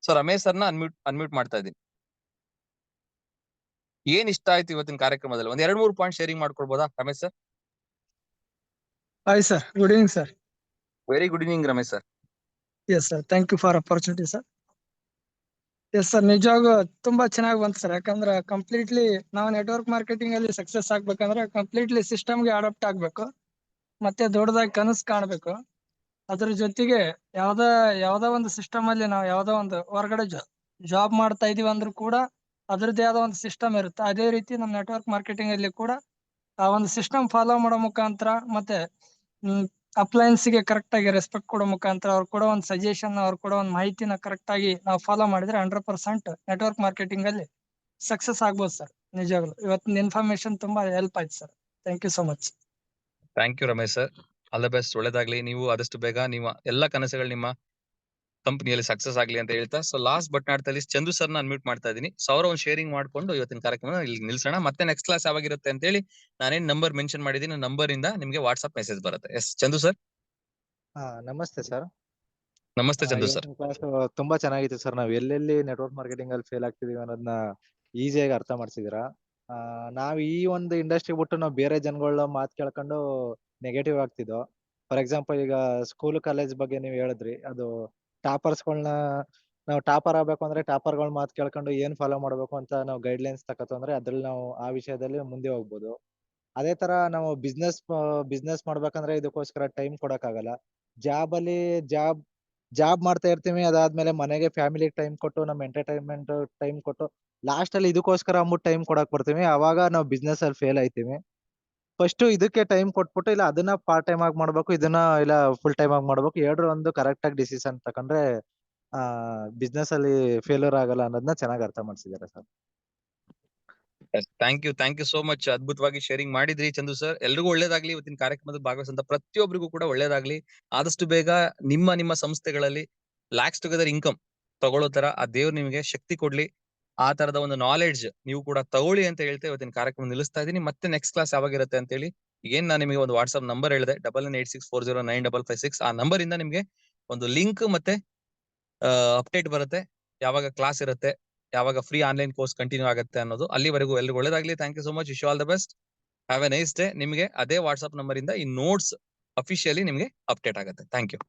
So Ramesh ಸರ್ನ ಅನ್ಮ್ಯೂಟ್ ಮಾಡ್ತಾ ಇದ್ದೀನಿ. ಏನ್ ಇಷ್ಟ ಆಯ್ತು ಇವತ್ತಿನ ಕಾರ್ಯಕ್ರಮದಲ್ಲಿ? ಒಂದ್ 2-3 ಪಾಯಿಂಟ್ ಶೇರಿಂಗ್ ಮಾಡ್ಕೊಳ್ಬೋದಾ Ramesh sir? Hi sir, good evening sir. Very good evening Ramesh sir. Yes sir, thank you for opportunity sir. Yes sir, ನಿಜವಾಗೂ ತುಂಬಾ ಚೆನ್ನಾಗಿ ಬಂತು ಸರ್. ಯಾಕಂದ್ರೆ ಕಂಪ್ಲೀಟ್ಲಿ ನಾವು ನೆಟ್ವರ್ಕ್ ಮಾರ್ಕೆಟಿಂಗ್ ಅಲ್ಲಿ ಸಕ್ಸಸ್ ಆಗ್ಬೇಕಂದ್ರೆ ಕಂಪ್ಲೀಟ್ಲಿ ಸಿಸ್ಟಮ್ಗೆ ಅಡಾಪ್ಟ್ ಆಗ್ಬೇಕು, ಮತ್ತೆ ದೊಡ್ಡದಾಗಿ ಕನಸು ಕಾಣ್ಬೇಕು. ಅದ್ರ ಜೊತೆಗೆ ಯಾವ್ದೋ ಒಂದು ಸಿಸ್ಟಮ್ ಅಲ್ಲಿ ನಾವು ಯಾವ್ದೋ ಒಂದು ಹೊರಗಡೆ ಜಾಬ್ ಮಾಡ್ತಾ ಇದೀವಿ ಅಂದ್ರೂ ಕೂಡ ಅದ್ರದ್ದೇ ಆದ ಒಂದು ಸಿಸ್ಟಮ್ ಇರುತ್ತೆ. ಅದೇ ರೀತಿ ನಮ್ಮ ನೆಟ್ವರ್ಕ್ ಮಾರ್ಕೆಟಿಂಗ್ ಅಲ್ಲಿ ಕೂಡ ಆ ಒಂದು ಸಿಸ್ಟಮ್ ಫಾಲೋ ಮಾಡೋ ಮುಖಾಂತರ ಮತ್ತೆ ಅಪ್ಲಯನ್ಸ್ ಗೆ ಕರೆಕ್ಟ್ ಆಗಿ ರೆಸ್ಪೆಕ್ಟ್ ಕೊಡೋ ಮುಖಾಂತರ ಅವ್ರು ಕೊಡೋ ಒಂದು ಸಜೆಷನ್, ಅವ್ರು ಕೊಡೋ ಒಂದು ಮಾಹಿತಿನ ಕರೆಕ್ಟ್ ಆಗಿ ನಾವು ಫಾಲೋ ಮಾಡಿದ್ರೆ 100% ನೆಟ್ವರ್ಕ್ ಮಾರ್ಕೆಟಿಂಗ್ ಅಲ್ಲಿ ಸಕ್ಸಸ್ ಆಗ್ಬೋದು ಸರ್. ನಿಜವಾಗ್ಲು ಇವತ್ತಿನ ಇನ್ಫಾರ್ಮೇಶನ್ ತುಂಬಾ ಹೆಲ್ಪ್ ಆಯ್ತು sir. Thank you so much. Thank you Ramesh sir. All the best. ಒಳ್ಳೇದಾಗ್ಲಿ. ನೀವು ಆದಷ್ಟು ಬೇಗ ನಿಮ್ಮ ಎಲ್ಲಾ ಕನಸುಗಳು ನಿಮ್ಮ ಕಂಪನಿಯಲ್ಲಿ ಸಕ್ಸಸ್ ಆಗ್ಲಿ ಅಂತ ಹೇಳ್ತಾ, so last but not the least Chandu sir ನ ಅನ್ಮ್ಯೂಟ್ ಮಾಡ್ತಾ ಇದೀನಿ. ಸೊ ಅವರ ಒಂದು ಶೇರಿಂಗ್ ಮಾಡ್ಕೊಂಡು ಇವತ್ತಿನ ಕಾರ್ಯಕ್ರಮ ಇಲ್ಲಿ ನಿಲ್ಸೋಣ. ಮತ್ತೆ ನೆಕ್ಸ್ಟ್ ಕ್ಲಾಸ್ ಯಾವಾಗಿರುತ್ತೆ ಅಂತ ಹೇಳಿ ನಾನೇನ್ ನಂಬರ್ ಮೆನ್ಷನ್ ಮಾಡಿದೀನಿ, ನಂಬರ್ ಇಂದ ನಿಮ್ಗೆ ವಾಟ್ಸ್ಆಪ್ ಮೆಸೇಜ್ ಬರುತ್ತೆ. Yes Chandu sir. ನಮಸ್ತೆ ಸರ್. ನಮಸ್ತೆ ಚಂದು ಸರ್. ಕ್ಲಾಸ್ ತುಂಬಾ ಚೆನ್ನಾಗಿತ್ತು ಸರ್. ನಾವ್ ಎಲ್ಲೆಲ್ಲಿ ನೆಟ್ವರ್ಕ್ ಮಾರ್ಕೆಟಿಂಗ್ ಅಲ್ಲಿ ಫೇಲ್ ಆಗ್ತಿದೀವಿ ಅನ್ನೋದನ್ನ ಈಸಿಯಾಗಿ ಅರ್ಥ ಮಾಡ್ಸಿದೀರಾ. ನಾವ್ ಈ ಒಂದು ಇಂಡಸ್ಟ್ರಿ ಬಿಟ್ಟು ನಾವು ಬೇರೆ ಜನಗಳ ಮಾತು ಕೇಳ್ಕೊಂಡು ನೆಗೆಟಿವ್ ಆಗ್ತಿದ್ದೋ. ಫಾರ್ ಎಕ್ಸಾಂಪಲ್ ಈಗ ಸ್ಕೂಲ್ ಕಾಲೇಜ್ ಬಗ್ಗೆ ನೀವು ಹೇಳಿದ್ರಿ, ಅದು ಟಾಪರ್ಸ್ಗಳನ್ನ ನಾವು ಟಾಪರ್ ಆಗ್ಬೇಕು ಅಂದ್ರೆ ಟಾಪರ್ಗಳ ಮಾತು ಕೇಳ್ಕೊಂಡು ಏನ್ ಫಾಲೋ ಮಾಡ್ಬೇಕು ಅಂತ ನಾವು ಗೈಡ್ಲೈನ್ಸ್ ತಕತ್ತು ಅಂದ್ರೆ ಅದ್ರಲ್ಲಿ ನಾವು ಆ ವಿಷಯದಲ್ಲಿ ಮುಂದೆ ಹೋಗ್ಬೋದು. ಅದೇ ತರ ನಾವು ಬಿಸ್ನೆಸ್ ಮಾಡ್ಬೇಕಂದ್ರೆ ಇದಕ್ಕೋಸ್ಕರ ಟೈಮ್ ಕೊಡಕ್ಕಾಗಲ್ಲ. ಜಾಬ್ ಮಾಡ್ತಾ ಇರ್ತೀವಿ, ಅದಾದ್ಮೇಲೆ ಮನೆಗೆ ಫ್ಯಾಮಿಲಿ ಟೈಮ್ ಕೊಟ್ಟು ನಮ್ಮ ಎಂಟರ್ಟೈನ್ಮೆಂಟ್ ಟೈಮ್ ಕೊಟ್ಟು ಲಾಸ್ಟ್ ಅಲ್ಲಿ ಇದಕ್ಕೋಸ್ಕರ ಅಂದ್ಬಿಟ್ಟು ಟೈಮ್ ಕೊಡಕ್ ಬರ್ತೀವಿ. ಅವಾಗ ನಾವು ಬಿಸ್ನೆಸ್ ಅಲ್ಲಿ ಫೇಲ್ ಆಯ್ತೀವಿ. ಫಸ್ಟ್ ಇದಕ್ಕೆ ಟೈಮ್ ಕೊಟ್ಬಿಟ್ಟು ಇಲ್ಲ ಅದನ್ನ ಪಾರ್ಟ್ ಟೈಮ್ ಆಗಿ ಮಾಡ್ಬೇಕು, ಇದನ್ನ ಇಲ್ಲ ಫುಲ್ ಟೈಮ್ ಆಗಿ ಮಾಡ್ಬೇಕು, ಎರಡರ ಒಂದು ಕರೆಕ್ಟ್ ಆಗಿ ಡಿಸಿಷನ್ ತಕೊಂಡ್ರೆ ಬಿಸ್ನೆಸ್ ಅಲ್ಲಿ ಫೇಲ್ಯೂರ್ ಆಗಲ್ಲ ಅನ್ನೋದನ್ನ ಚೆನ್ನಾಗಿ ಅರ್ಥ ಮಾಡ್ಸಿದ್ದಾರೆ sir. Thank you so much. ಅದ್ಭುತವಾಗಿ ಶೇರಿಂಗ್ ಮಾಡಿದ್ರಿ ಚಂದು ಸರ್. ಎಲ್ರಿಗೂ ಒಳ್ಳೇದಾಗ್ಲಿ. ಇವತ್ತಿನ ಕಾರ್ಯಕ್ರಮದಲ್ಲಿ ಭಾಗವಹಿಸಿದ ಪ್ರತಿಯೊಬ್ಬರಿಗೂ ಕೂಡ ಒಳ್ಳೇದಾಗ್ಲಿ. ಆದಷ್ಟು ಬೇಗ ನಿಮ್ಮ ಸಂಸ್ಥೆಗಳಲ್ಲಿ ಲ್ಯಾಕ್ಸ್ ಟುಗೆದರ್ ಇನ್ಕಮ್ ತಗೊಳ್ಳೋ ತರ ಆ ದೇವ್ರು ನಿಮಗೆ ಶಕ್ತಿ ಕೊಡ್ಲಿ. ಆ ತರದ ಒಂದು ನಾಲೆಡ್ಜ್ ನೀವು ಕೂಡ ತಗೊಳ್ಳಿ ಅಂತ ಹೇಳ್ತಾ ಇವತ್ತಿನ ಕಾರ್ಯಕ್ರಮ ನಿಲ್ಲಿಸ್ತಾ ಇದೀನಿ. ಮತ್ತೆ ನೆಕ್ಸ್ಟ್ ಕ್ಲಾಸ್ ಯಾವಾಗಿರುತ್ತೆ ಅಂತ ಹೇಳಿ ಏನ್ ನಾನು ನಿಮಗೆ ಒಂದು ವಾಟ್ಸ್ಆಪ್ ನಂಬರ್ ಹೇಳಿದೆ 9986409556. ಆ ನಂಬರ್ ಇಂದ ನಿಮ್ಗೆ ಒಂದು ಲಿಂಕ್ ಮತ್ತೆ ಅಪ್ಡೇಟ್ ಬರುತ್ತೆ, ಯಾವಾಗ ಕ್ಲಾಸ್ ಇರುತ್ತೆ, ಯಾವಾಗ ಫ್ರೀ ಆನ್ಲೈನ್ ಕೋರ್ಸ್ ಕಂಟಿನ್ಯೂ ಆಗುತ್ತೆ ಅನ್ನೋದು. ಅಲ್ಲಿವರೆಗೂ ಎಲ್ರಿಗೂ ಒಳ್ಳೇದಾಗ್ಲಿ. Thank you so much. Wish all the best. Have a nice day. ನಿಮಗೆ ಅದೇ ವಾಟ್ಸ್ಆಪ್ ನಂಬರ್ ಇಂದ ಈ ನೋಟ್ಸ್ ಅಫಿಷಿಯಲಿ ನಿಮಗೆ ಅಪ್ಡೇಟ್ ಆಗುತ್ತೆ. Thank you.